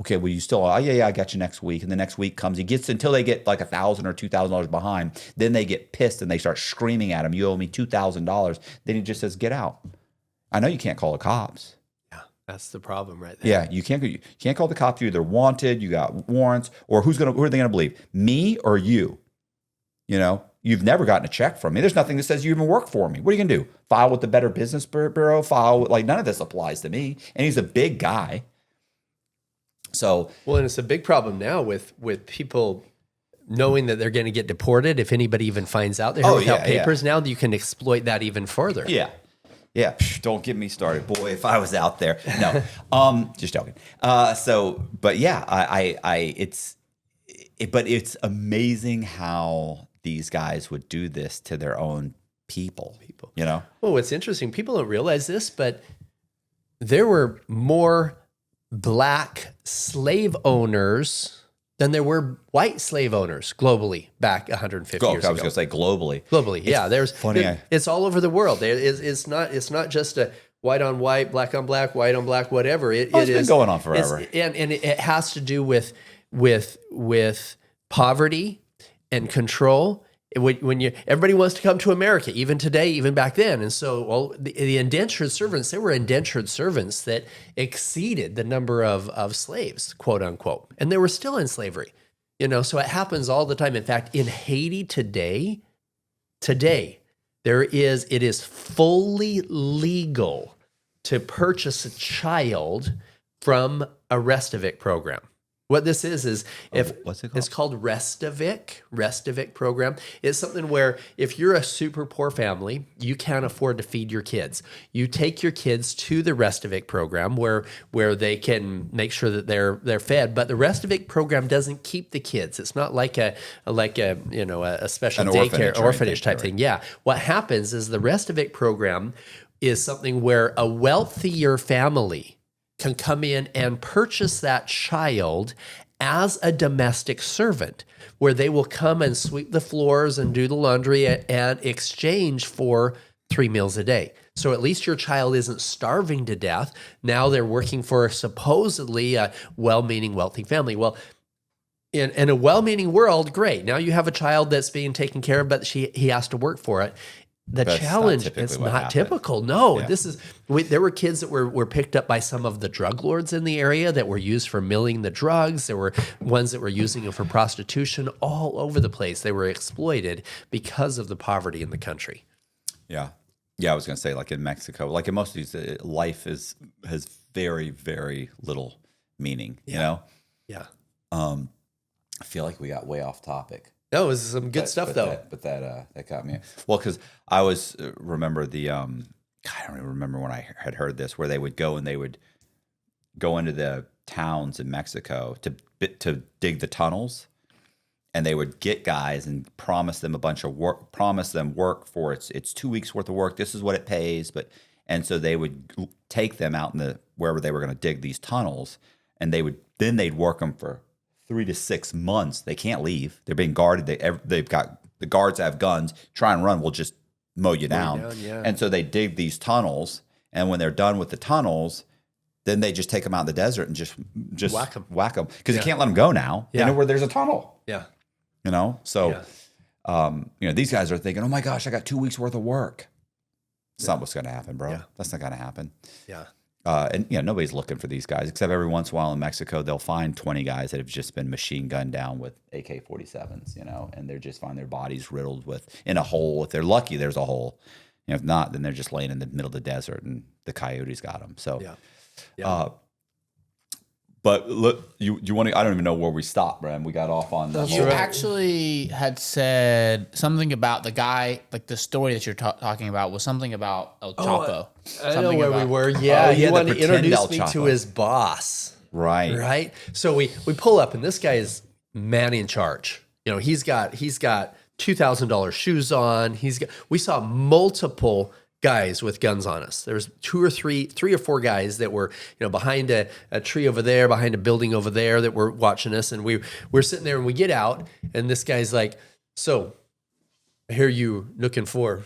Okay, well, you still, yeah, I got you next week. And the next week comes, he gets until they get like $1,000 or $2,000 behind. Then they get pissed and they start screaming at him, you owe me $2,000. Then he just says, get out. I know you can't call the cops. Yeah, that's the problem right there. Yeah, you can't call the cops. You're either wanted, you got warrants, or who are they going to believe? Me or you? You've never gotten a check from me. There's nothing that says you even work for me. What are you going to do? File with the Better Business Bureau? None of this applies to me. And he's a big guy. So, well, and it's a big problem now with people knowing that they're going to get deported. If anybody even finds out they're here without papers now, you can exploit that even further. Yeah. Yeah. Don't get me started. Boy, if I was out there. No, just joking. But yeah, but it's amazing how these guys would do this to their own people. Well, what's interesting, people don't realize this, but there were more black slave owners than there were white slave owners globally back 150 years ago. I was going to say globally. Globally, yeah. There's funny. It's all over the world. It's not just a white on white, black on black, white on black, whatever. It's been going on forever. And it has to do with poverty and control. When everybody wants to come to America, even today, even back then. And so, the indentured servants, there were indentured servants that exceeded the number of slaves, quote unquote. And they were still in slavery, so it happens all the time. In fact, in Haiti today, it is fully legal to purchase a child from a restavek program. What this is what's it called? It's called restavek program. It's something where if you're a super poor family, you can't afford to feed your kids. You take your kids to the restavek program where they can make sure that they're fed. But the restavek program doesn't keep the kids. It's not like a special daycare orphanage type thing. Yeah. What happens is the restavek program is something where a wealthier family can come in and purchase that child as a domestic servant, where they will come and sweep the floors and do the laundry and exchange for 3 meals a day. So at least your child isn't starving to death. Now they're working for supposedly a well-meaning, wealthy family. Well, in a well-meaning world, great. Now you have a child that's being taken care of, but he has to work for it. The challenge is not typical. No, yeah. There were kids that were picked up by some of the drug lords in the area that were used for milling the drugs. There were ones that were using it for prostitution all over the place. They were exploited because of the poverty in the country. Yeah. Yeah, I was going to say, like in Mexico, like in most of these, life has very, very little meaning, Yeah. I feel like we got way off topic. No, it was some good stuff though. That got me. Well, because I was remember the I don't even remember when I had heard this, where they would go into the towns in Mexico to dig the tunnels, and they would get guys and promise them a bunch of work, promise them work for it's 2 weeks worth of work. This is what it pays, And so they would take them out in the wherever they were going to dig these tunnels, and they'd work them for 3 to 6 months. They can't leave. They're being guarded. They've got the guards have guns. Try and run, we'll just mow you down. Yeah. And so they dig these tunnels, and when they're done with the tunnels, then they just take them out in the desert and just whack them because you can't let them go now. Yeah. You know where there's a tunnel. Yeah. You know, so Yeah. these guys are thinking, oh my gosh, I got 2 weeks worth of work. It's not what's going to happen, bro. Yeah. That's not going to happen. Yeah. And nobody's looking for these guys, except every once in a while in Mexico, they'll find 20 guys that have just been machine gunned down with AK-47s, and they're just find their bodies riddled in a hole. If they're lucky, there's a hole. If not, then they're just laying in the middle of the desert and the coyotes got them. So, but look, you want to, I don't even know where we stopped, Bram. We got off on the You actually had said something about the guy, like the story that you're talking about was something about El Chapo. I know where we were. Yeah, yeah, he the wanted to pretend introduce El me Chapo. to his boss. Right. So we pull up, and this guy is man in charge. He's got $2,000 shoes on. We saw multiple guys with guns on us. There was three or four guys that were, behind a tree over there, behind a building over there that were watching us. And we're sitting there, and we get out, and this guy's like, so I hear you looking for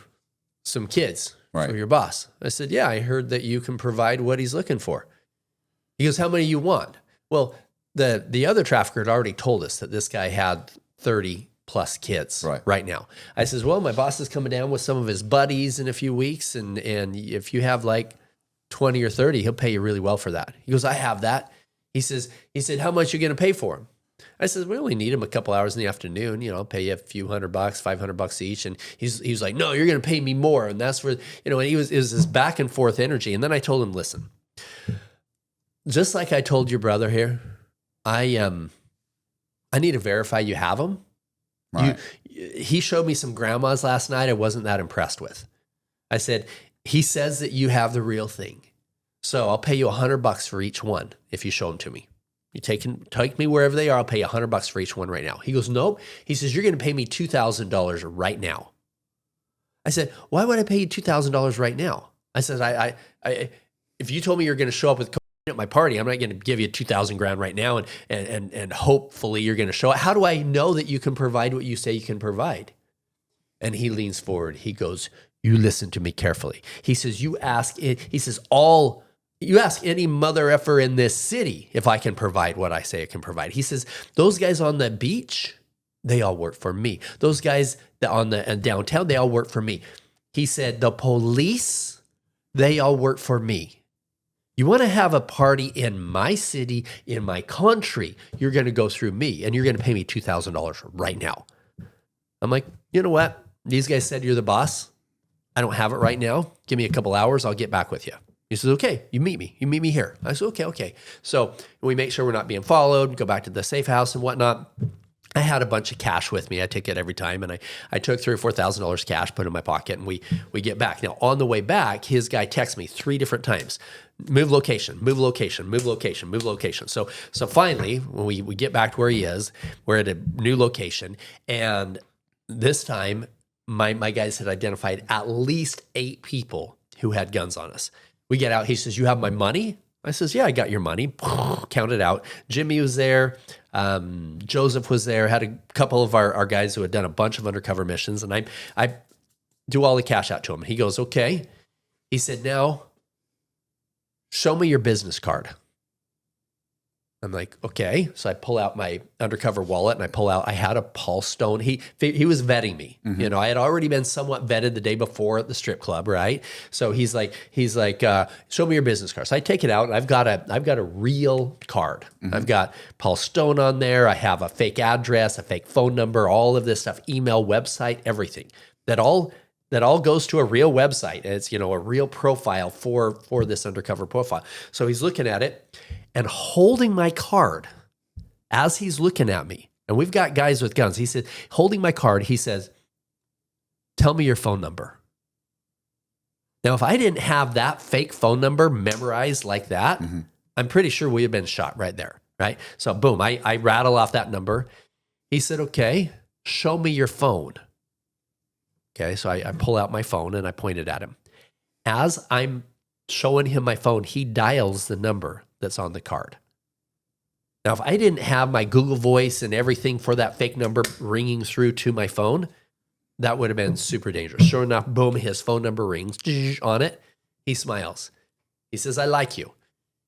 some kids for your boss. I said, yeah, I heard that you can provide what he's looking for. He goes, how many you want? Well, the other trafficker had already told us that this guy had 30 plus kids right now. I says, well, my boss is coming down with some of his buddies in a few weeks. And if you have like 20 or 30, he'll pay you really well for that. He goes, I have that. He said, how much are you going to pay for him? I said, we only need him a couple hours in the afternoon. I'll pay you a few $100, $500 each. And he's like, no, you're going to pay me more. And that's where, and it was this back and forth energy. And then I told him, listen, just like I told your brother here, I need to verify you have them. Right. He showed me some grandmas last night I wasn't that impressed with. I said, he says that you have the real thing. So I'll pay you $100 for each one if you show them to me. You take me wherever they are, I'll pay you $100 for each one right now. He goes, nope. He says, you're going to pay me $2,000 right now. I said, why would I pay you $2,000 right now? I said, I if you told me you're going to show up with at my party, I'm not going to give you $2,000 right now and hopefully you're going to show it. How do I know that you can provide what you say you can provide? And he leans forward. He goes, you listen to me carefully. He says, you ask any mother effer in this city if I can provide what I say I can provide. He says, those guys on the beach, they all work for me. Those guys on the downtown, they all work for me. He said, the police, they all work for me. You want to have a party in my city, in my country, you're going to go through me, and you're going to pay me $2,000 right now. I'm like, you know what? These guys said you're the boss. I don't have it right now. Give me a couple hours. I'll get back with you. He says, okay, you meet me. You meet me here. I said, okay. So we make sure we're not being followed, go back to the safe house and whatnot. I had a bunch of cash with me. I take it every time. And I took $3,000 or $4,000 cash, put it in my pocket, and we get back. Now, on the way back, his guy texts me 3 different times. Move location, move location, move location, move location. So finally, when we get back to where he is, we're at a new location. And this time, my guys had identified at least 8 people who had guns on us. We get out. He says, you have my money? I says, yeah, I got your money. Count it out. Jimmy was there. Joseph was there. Had a couple of our guys who had done a bunch of undercover missions. And I do all the cash out to him. He goes, okay. He said, now, show me your business card. I'm like, okay. So I pull out my undercover wallet and I had a Pulse Stone. He was vetting me. Mm-hmm. I had already been somewhat vetted the day before at the strip club, right? So he's like, show me your business card. So I take it out and I've got a real card. Mm-hmm. I've got Pulse Stone on there. I have a fake address, a fake phone number, all of this stuff, email, website, everything. That all goes to a real website. And it's, a real profile for this undercover profile. So he's looking at it and holding my card as he's looking at me. And we've got guys with guns. He said, holding my card, he says, tell me your phone number. Now, if I didn't have that fake phone number memorized like that, mm-hmm. I'm pretty sure we had been shot right there, right? So boom, I rattle off that number. He said, okay, show me your phone. Okay, so I pull out my phone and I point it at him. As I'm showing him my phone, he dials the number that's on the card. Now, if I didn't have my Google Voice and everything for that fake number ringing through to my phone, that would have been super dangerous. Sure enough, boom, his phone number rings on it. He smiles. He says, I like you.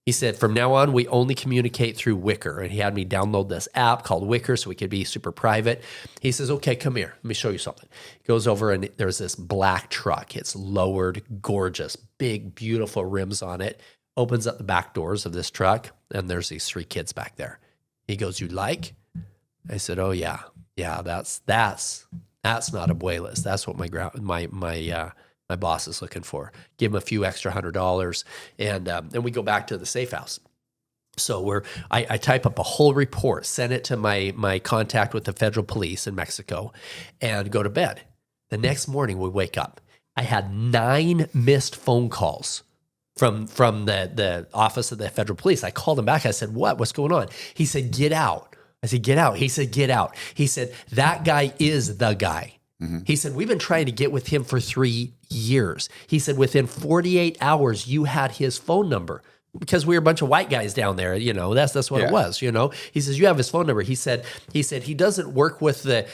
He said, from now on, we only communicate through Wicker. And he had me download this app called Wicker so we could be super private. He says, okay, come here. Let me show you something. He goes over and there's this black truck. It's lowered, gorgeous, big, beautiful rims on it. Opens up the back doors of this truck, and there's these 3 kids back there. He goes, you like? I said, oh, yeah. Yeah, that's not abuelas. That's what my boss is looking for. Give him a few extra $100, and we go back to the safe house. So I type up a whole report, send it to my contact with the federal police in Mexico, and go to bed. The next morning we wake up. I had 9 missed phone calls from the office of the federal police. I called him back. I said, what's going on? He said, get out. I said, get out. He said, get out. He said, that guy is the guy. Mm-hmm. He said, we've been trying to get with him for 3 years. He said, within 48 hours, you had his phone number because we were a bunch of white guys down there. That's what it was. He says, you have his phone number. He said he doesn't work with the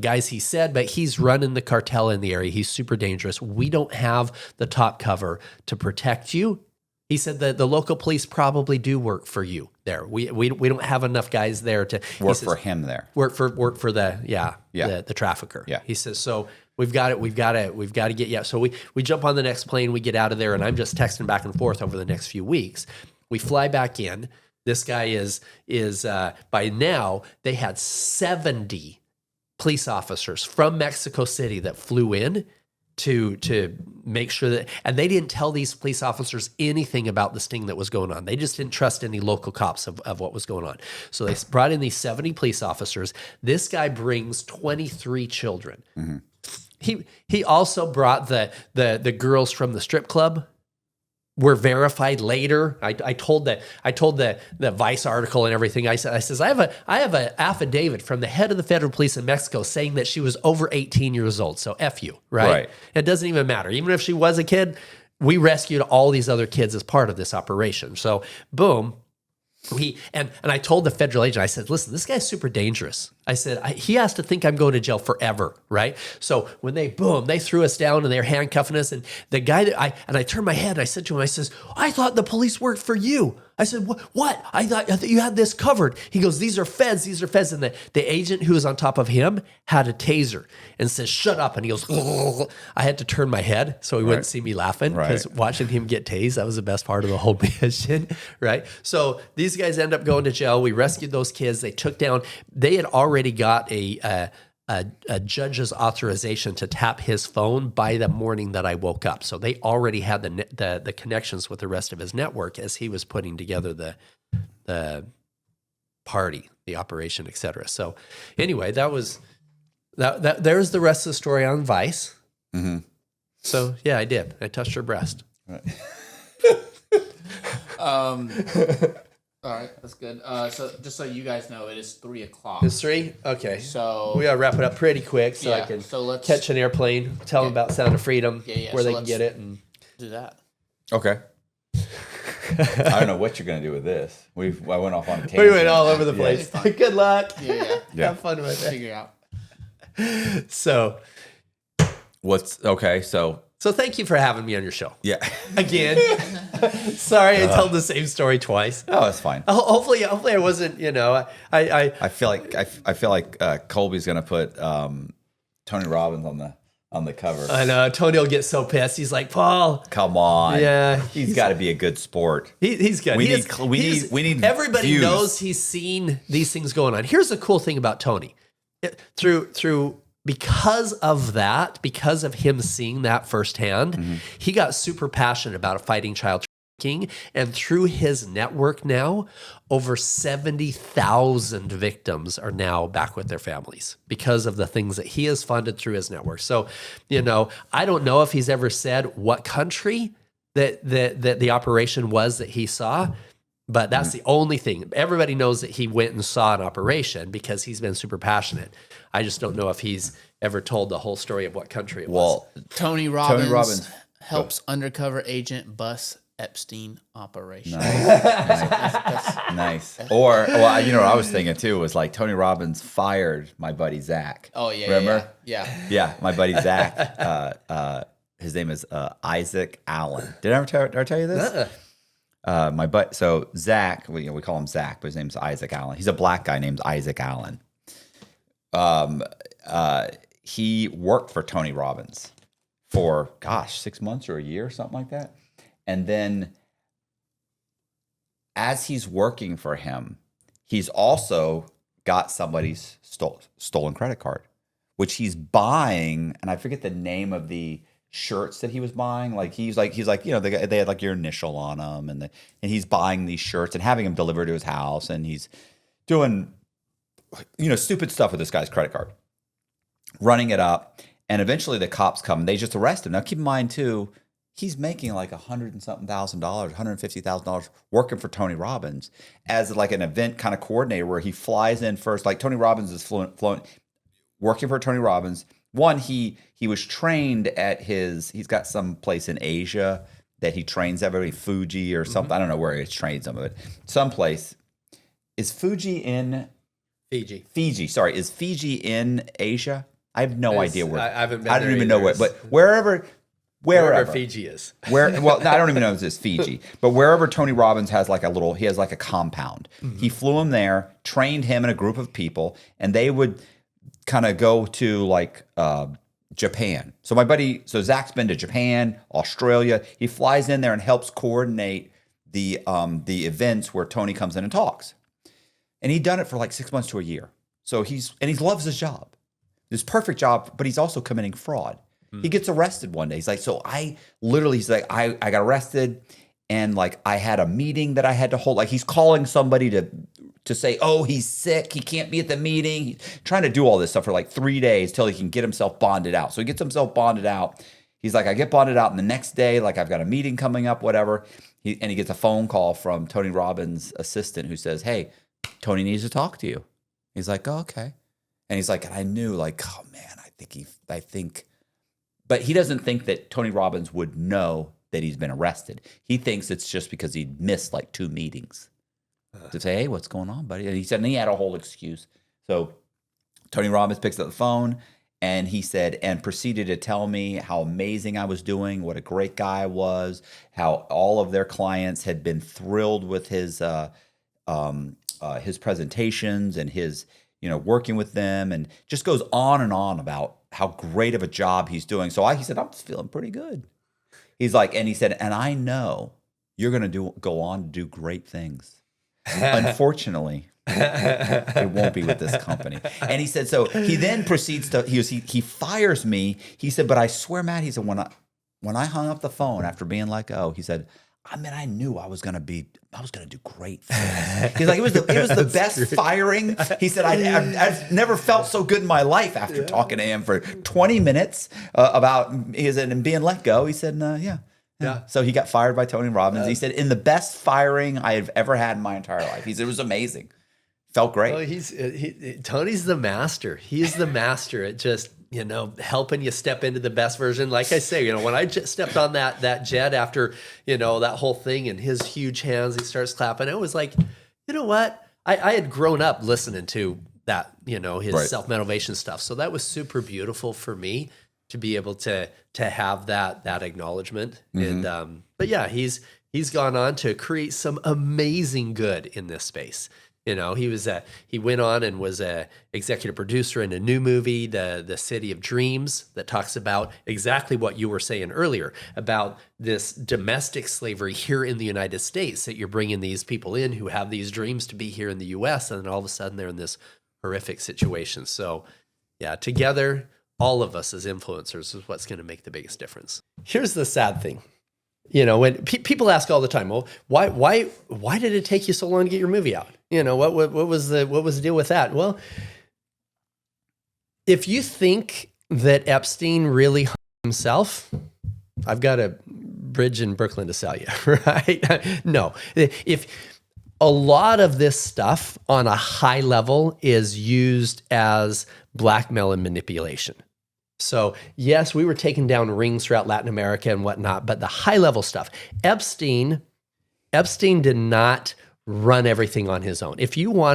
guys he said, but he's running the cartel in the area. He's super dangerous. We don't have the top cover to protect you. He said that the local police probably do work for you there. We don't have enough guys there to work for him there. Work for the trafficker. Yeah. He says, so we've got to get you out. So we jump on the next plane, we get out of there, and I'm just texting back and forth over the next few weeks. We fly back in. This guy is by now they had 70 police officers from Mexico City that flew in to make sure that, and they didn't tell these police officers anything about the sting that was going on. They just didn't trust any local cops of what was going on. So they brought in these 70 police officers. This guy brings 23 children. Mm-hmm. He also brought the girls from the strip club. Were verified later. I told the Vice article and everything. I says I have an affidavit from the head of the federal police in Mexico saying that she was over 18 years old. So F you, right? It doesn't even matter. Even if she was a kid, we rescued all these other kids as part of this operation. So boom. And I told the federal agent, I said, listen, this guy's super dangerous. I said, he has to think I'm going to jail forever, right? So when they threw us down and they're handcuffing us, and the guy I turned my head and I said to him, I says, I thought the police worked for you. I said, what? I thought you had this covered. He goes, these are feds. And the agent who was on top of him had a taser and says, shut up. And he goes, ugh. I had to turn my head so he wouldn't see me laughing because watching him get tased, that was the best part of the whole mission, right? So these guys end up going to jail. We rescued those kids. They took down, they had already got a judge's authorization to tap his phone by the morning that I woke up. So they already had the connections with the rest of his network as he was putting together the party, the operation, et cetera. So anyway, that was that. There's the rest of the story on Vice. Mm-hmm. So yeah, I did. I touched her breast. Right. All right, that's good. So just so you guys know, it is 3 o'clock. It's 3? Okay. So we gotta wrap it up pretty quick so I can catch an airplane, tell them about Sound of Freedom, where they can get it, and do that. Okay. I don't know what you're gonna do with this. I went off on a tangent. We went all over the place. Yeah. Good luck. Yeah. Have fun with it. Figure out. So So thank you for having me on your show. Yeah. Again. Sorry, I told the same story twice. Oh, it's fine. Hopefully I wasn't, I feel like Colby's gonna put Tony Robbins on the cover. I know. Tony will get so pissed. He's like, Paul. Come on. Yeah. He's got to be a good sport. He's good. We need everybody views. knows he's seen these things going on. Here's the cool thing about Tony. Because of him seeing that firsthand, he got super passionate about fighting child trafficking. And through his network now, over 70,000 victims are now back with their families because of the things that he has funded through his network. So, I don't know if he's ever said what country that the operation was that he saw. But that's the only thing. Everybody knows that he went and saw an operation because he's been super passionate. I just don't know if he's ever told the whole story of what country it was. Well, Tony Robbins, Robbins. helps undercover agent bust Epstein operation. Nice. Or, well, you know what I was thinking too was like Tony Robbins fired my buddy Zach. Oh yeah, remember? Yeah. Yeah, my buddy Zach. His name is Isaac Allen. Did I ever tell you this? So Zach, we call him Zach, but his name's Isaac Allen. He's a black guy named Isaac Allen. He worked for Tony Robbins for 6 months or a year, something like that. And then as he's working for him, he's also got somebody's stolen credit card, which he's buying. And I forget the name of the shirts that he was buying. He's like, they had like your initial on them, and he's buying these shirts and having them delivered to his house, and he's doing, stupid stuff with this guy's credit card, running it up, and eventually the cops come and they just arrest him. Now keep in mind too, he's making like $100,000 and something, $150,000 working for Tony Robbins as like an event kind of coordinator, where he flies in first. Like Tony Robbins is fluent working for Tony Robbins. One, he was trained at he's got some place in Asia that he trains everybody, Fuji or something. I don't know where he trains them, but someplace. Is Fuji in Fiji? Sorry, is Fiji in Asia? I have no idea where. I haven't been I don't there even know either. where, but wherever Fiji is. Well, I don't even know if it's Fiji, but wherever Tony Robbins has he has like a compound. He flew him there, trained him and a group of people, and they would kind of go to like Japan. So Zach's been to Japan, Australia. He flies in there and helps coordinate the events where Tony comes in and talks. And he'd done it for like 6 months to a year. So he loves his job. His perfect job, but he's also committing fraud. He gets arrested one day. He's like, I got arrested, and like I had a meeting that I had to hold. Like he's calling somebody to say, oh, he's sick, he can't be at the meeting. He's trying to do all this stuff for like 3 days till he can get himself bonded out. So he gets himself bonded out. He's like, I get bonded out, and the next day, like I've got a meeting coming up, whatever. He gets a phone call from Tony Robbins' assistant who says, hey, Tony needs to talk to you. He's like, oh, okay. And he's like, and I knew, like, oh man, I think, but he doesn't think that Tony Robbins would know that he's been arrested. He thinks it's just because he missed like 2 meetings to say, hey, what's going on, buddy? And he said, and he had a whole excuse. So Tony Robbins picks up the phone, and he said, and proceeded to tell me how amazing I was doing, what a great guy I was, how all of their clients had been thrilled with his presentations and his, working with them, and just goes on and on about how great of a job he's doing. So he said, I'm just feeling pretty good. He's like, and he said, and I know you're going to go on to do great things. Unfortunately, it won't be with this company. And he said, so he then proceeds to, he fires me. He said, but I swear, Matt, he said, when I hung up the phone after being let go, he said, I knew I was gonna do great things. He's like, it was the best firing. He said, I've never felt so good in my life after talking to him for 20 minutes about being let go. He said, yeah. So he got fired by Tony Robbins. He said, in the best firing I have ever had in my entire life. He said, it was amazing. Felt great. Well, Tony's the master. He is the master at just, helping you step into the best version. Like I say, when I stepped on that jet after, that whole thing, and his huge hands, he starts clapping. It was like, you know what? I had grown up listening to that, his self-motivation stuff. So that was super beautiful for me to be able to have that acknowledgement. And, but yeah, he's gone on to create some amazing good in this space. He went on and was a executive producer in a new movie, the City of Dreams, that talks about exactly what you were saying earlier about this domestic slavery here in the United States, that you're bringing these people in who have these dreams to be here in the U.S. and then all of a sudden they're in this horrific situation. So yeah, together, all of us as influencers is what's going to make the biggest difference. Here's the sad thing. When people ask all the time, well, why did it take you so long to get your movie out? What was the deal with that? Well, if you think that Epstein really hung himself, I've got a bridge in Brooklyn to sell you, right? No, if a lot of this stuff on a high level is used as blackmail and manipulation. So yes, we were taking down rings throughout Latin America and whatnot, but the high level stuff, Epstein did not run everything on his own. If you were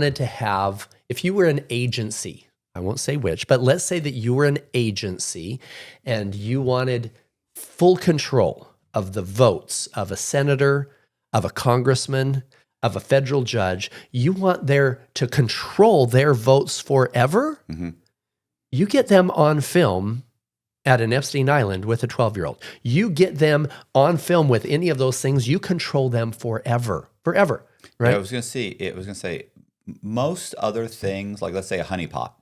an agency, I won't say which, but let's say that you were an agency and you wanted full control of the votes of a senator, of a congressman, of a federal judge, you want to control their votes forever. You get them on film at an Epstein Island with a 12-year-old. You get them on film with any of those things, you control them forever, right? Yeah, I was going to say, most other things, like let's say a honeypot,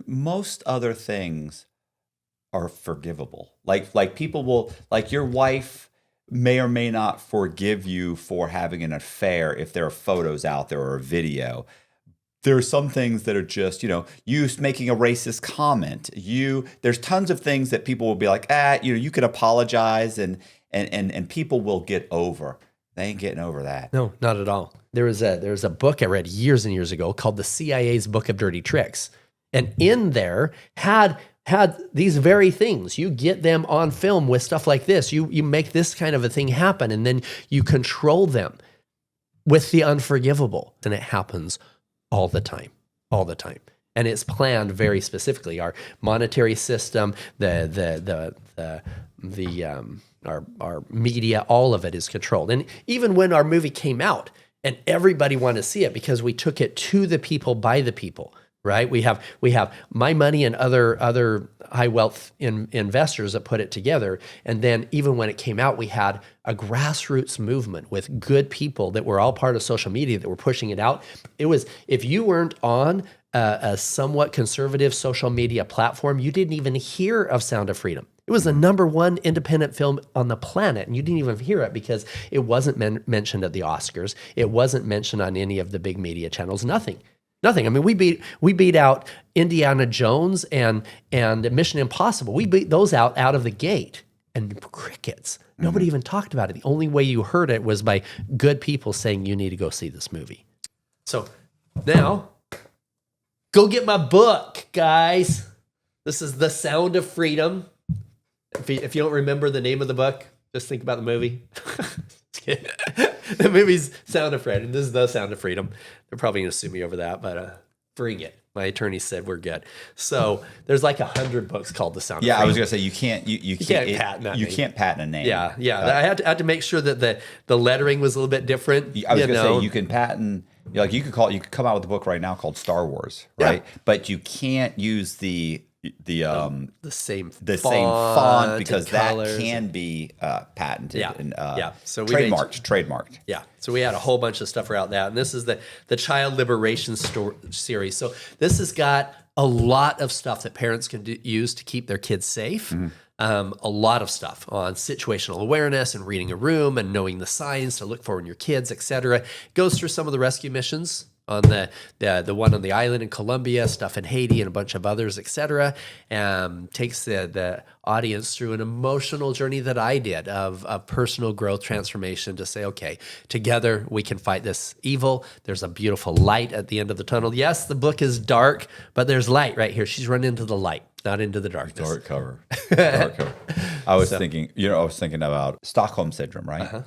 most other things are forgivable. Like people will, like your wife may or may not forgive you for having an affair if there are photos out there or a video. There are some things that are just, you making a racist comment. There's tons of things that people will be like, you could apologize and people will get over. They ain't getting over that. No, not at all. There was a book I read years and years ago called The CIA's Book of Dirty Tricks. And in there had these very things. You get them on film with stuff like this. You make this kind of a thing happen, and then you control them with the unforgivable. And it happens all the time. And it's planned very specifically. Our monetary system, our media, all of it is controlled. And even when our movie came out and everybody wanted to see it because we took it to the people by the people, right? We have my money and other high wealth investors that put it together. And then even when it came out, we had a grassroots movement with good people that were all part of social media that were pushing it out. It was, if you weren't on a somewhat conservative social media platform, you didn't even hear of Sound of Freedom. It was the #1 independent film on the planet, and you didn't even hear it because it wasn't mentioned at the Oscars. It wasn't mentioned on any of the big media channels. Nothing. I mean, we beat out Indiana Jones and Mission Impossible. We beat those out of the gate, and crickets. Nobody even talked about it. The only way you heard it was by good people saying you need to go see this movie. So now, go get my book, guys. This is The Sound of Freedom. If you don't remember the name of the book, just think about the movie. The movie's Sound of Freedom. This is The Sound of Freedom. They're probably going to sue me over that, but bring it. My attorney said we're good. So there's like 100 books called The Sound of Freedom. Yeah, I was going to say you can't patent that. You can't patent a name. Yeah. I had to make sure that the lettering was a little bit different. I was going to say you can patent. You could come out with a book right now called Star Wars, right? Yeah. But you can't use the same font because that can be patented and so trademarked. Yeah, so we had a whole bunch of stuff around that, and this is the Child Liberation series. So this has got a lot of stuff that parents can use to keep their kids safe. A lot of stuff on situational awareness and reading a room and knowing the signs to look for in your kids, etc. Goes through some of the rescue missions on the one on the island in Colombia, stuff in Haiti, and a bunch of others, etc. Takes the audience through an emotional journey that I did of personal growth transformation to say, okay, together we can fight this evil. There's a beautiful light at the end of the tunnel. Yes, the book is dark, but there's light right here. She's run into the light, not into the darkness. Dark cover. I was thinking about Stockholm syndrome, right?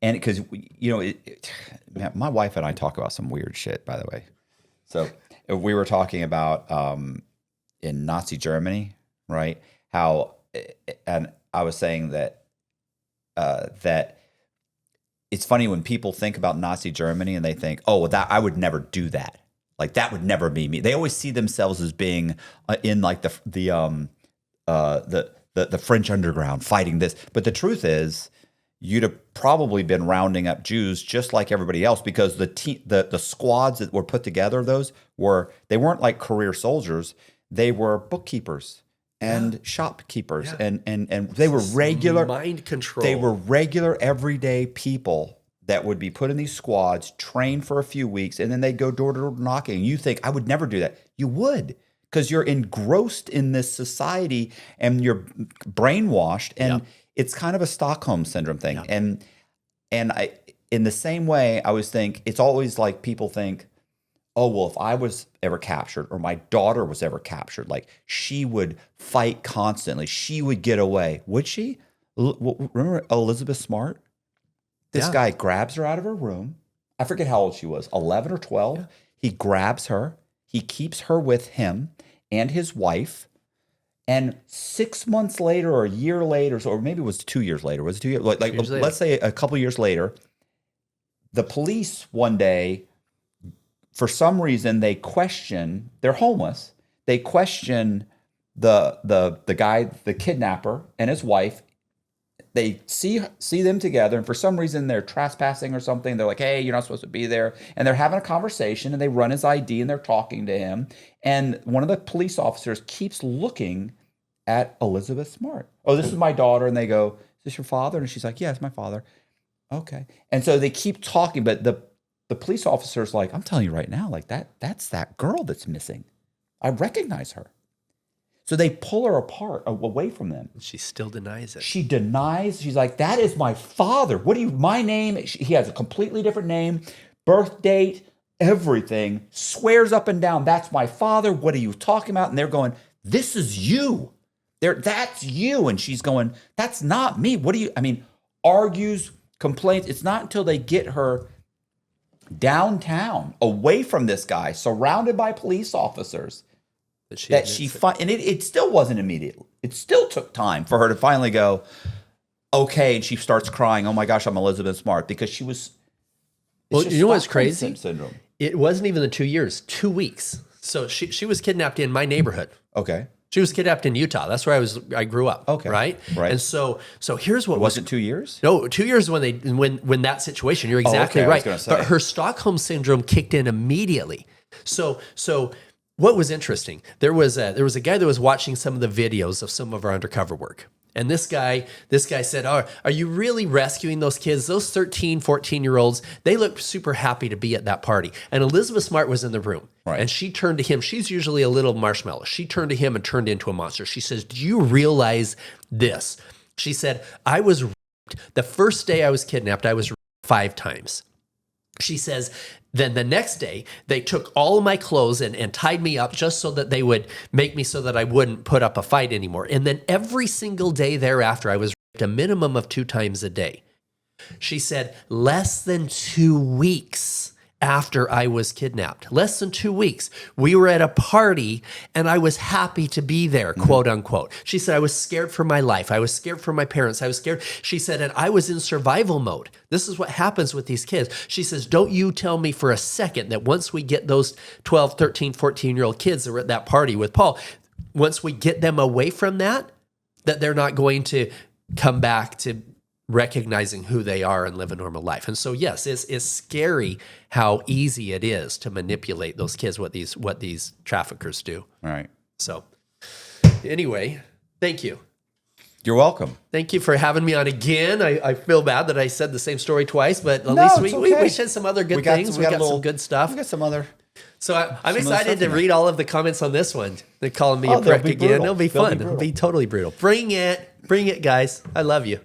And because, my wife and I talk about some weird shit, by the way. So we were talking about in Nazi Germany, right? And I was saying that it's funny when people think about Nazi Germany and they think, oh, well, that I would never do that. Like that would never be me. They always see themselves as being in like the French underground fighting this. But the truth is, you'd have probably been rounding up Jews just like everybody else because the squads that were put together, they weren't like career soldiers. They were bookkeepers and shopkeepers and they were regular mind control. They were regular everyday people that would be put in these squads, trained for a few weeks, and then they'd go door to door knocking. You think, I would never do that. You would, because you're engrossed in this society and you're brainwashed, and it's kind of a Stockholm syndrome thing. And in the same way, I always think it's always like people think, oh, well, if I was ever captured or my daughter was ever captured, like she would fight constantly. She would get away. Would she? Remember Elizabeth Smart? This guy grabs her out of her room. I forget how old she was, 11 or 12. Yeah. He grabs her. He keeps her with him and his wife. And 6 months later or a year later, or maybe it was 2 years later. Was it 2 years? Let's say a couple years later, the police one day, for some reason, they question, they're homeless. They question the guy, the kidnapper and his wife. They see them together, and for some reason they're trespassing or something. They're like, hey, you're not supposed to be there. And they're having a conversation, and they run his ID, and they're talking to him. And one of the police officers keeps looking at Elizabeth Smart. Oh, this is my daughter. And they go, is this your father? And she's like, yeah, it's my father. Okay. And so they keep talking, but the police officer's like, I'm telling you right now, like that's that girl that's missing. I recognize her. So they pull her apart, away from them. She still denies it. She denies. She's like, that is my father. My name? He has a completely different name, birth date, everything. Swears up and down, that's my father. What are you talking about? And they're going, this is you. That's you. And she's going, that's not me. Argues, complains. It's not until they get her downtown, away from this guy, surrounded by police officers, that she and it still wasn't immediate. It still took time for her to finally go, okay, and she starts crying, oh my gosh, I'm Elizabeth Smart, because she was. Well, you know what's crazy? Syndrome. It wasn't even the 2 years, 2 weeks. So she was kidnapped in my neighborhood. Okay. She was kidnapped in Utah. That's where I grew up. Okay. Right. And so here's what was it 2 years? No, 2 years when that situation. You're exactly right. But her Stockholm syndrome kicked in immediately. So what was interesting? There was a guy that was watching some of the videos of some of our undercover work. And this guy said, oh, are you really rescuing those kids? Those 13, 14-year-olds, they look super happy to be at that party. And Elizabeth Smart was in the room. Right. And she turned to him. She's usually a little marshmallow. She turned to him and turned into a monster. She says, do you realize this? She said, I was raped. The first day I was kidnapped, I was raped 5 times. She says, then the next day, they took all of my clothes and tied me up just so that they would make me so that I wouldn't put up a fight anymore. And then every single day thereafter, I was raped a minimum of 2 times a day. She said, less than 2 weeks after I was kidnapped, less than 2 weeks, we were at a party and I was happy to be there, quote unquote. She said, I was scared for my life. I was scared for my parents. I was scared. She said, and I was in survival mode. This is what happens with these kids. She says, don't you tell me for a second that once we get those 12, 13, 14-year-old kids that were at that party with Paul, once we get them away from that they're not going to come back to recognizing who they are and live a normal life. And so, yes, it's scary how easy it is to manipulate those kids, what these traffickers do. All right. So anyway, thank you. You're welcome. Thank you for having me on again. I feel bad that I said the same story twice, but at least we said some other good things. We got some good stuff. We got some other. So I'm excited to read all of the comments on this one. They're calling me a prick again. Brutal. It'll be fun. It'll be totally brutal. Bring it, guys. I love you.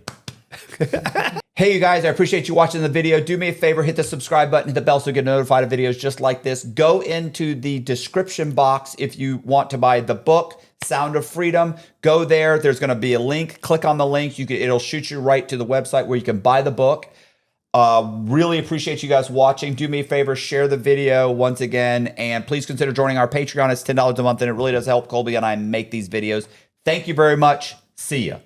Hey, you guys, I appreciate you watching the video. Do me a favor, hit the subscribe button, hit the bell so you get notified of videos just like this. Go into the description box if you want to buy the book, Sound of Freedom. Go there. There's going to be a link. Click on the link. It'll shoot you right to the website where you can buy the book. Really appreciate you guys watching. Do me a favor, share the video once again, and please consider joining our Patreon. It's $10 a month, and it really does help Colby and I make these videos. Thank you very much. See ya.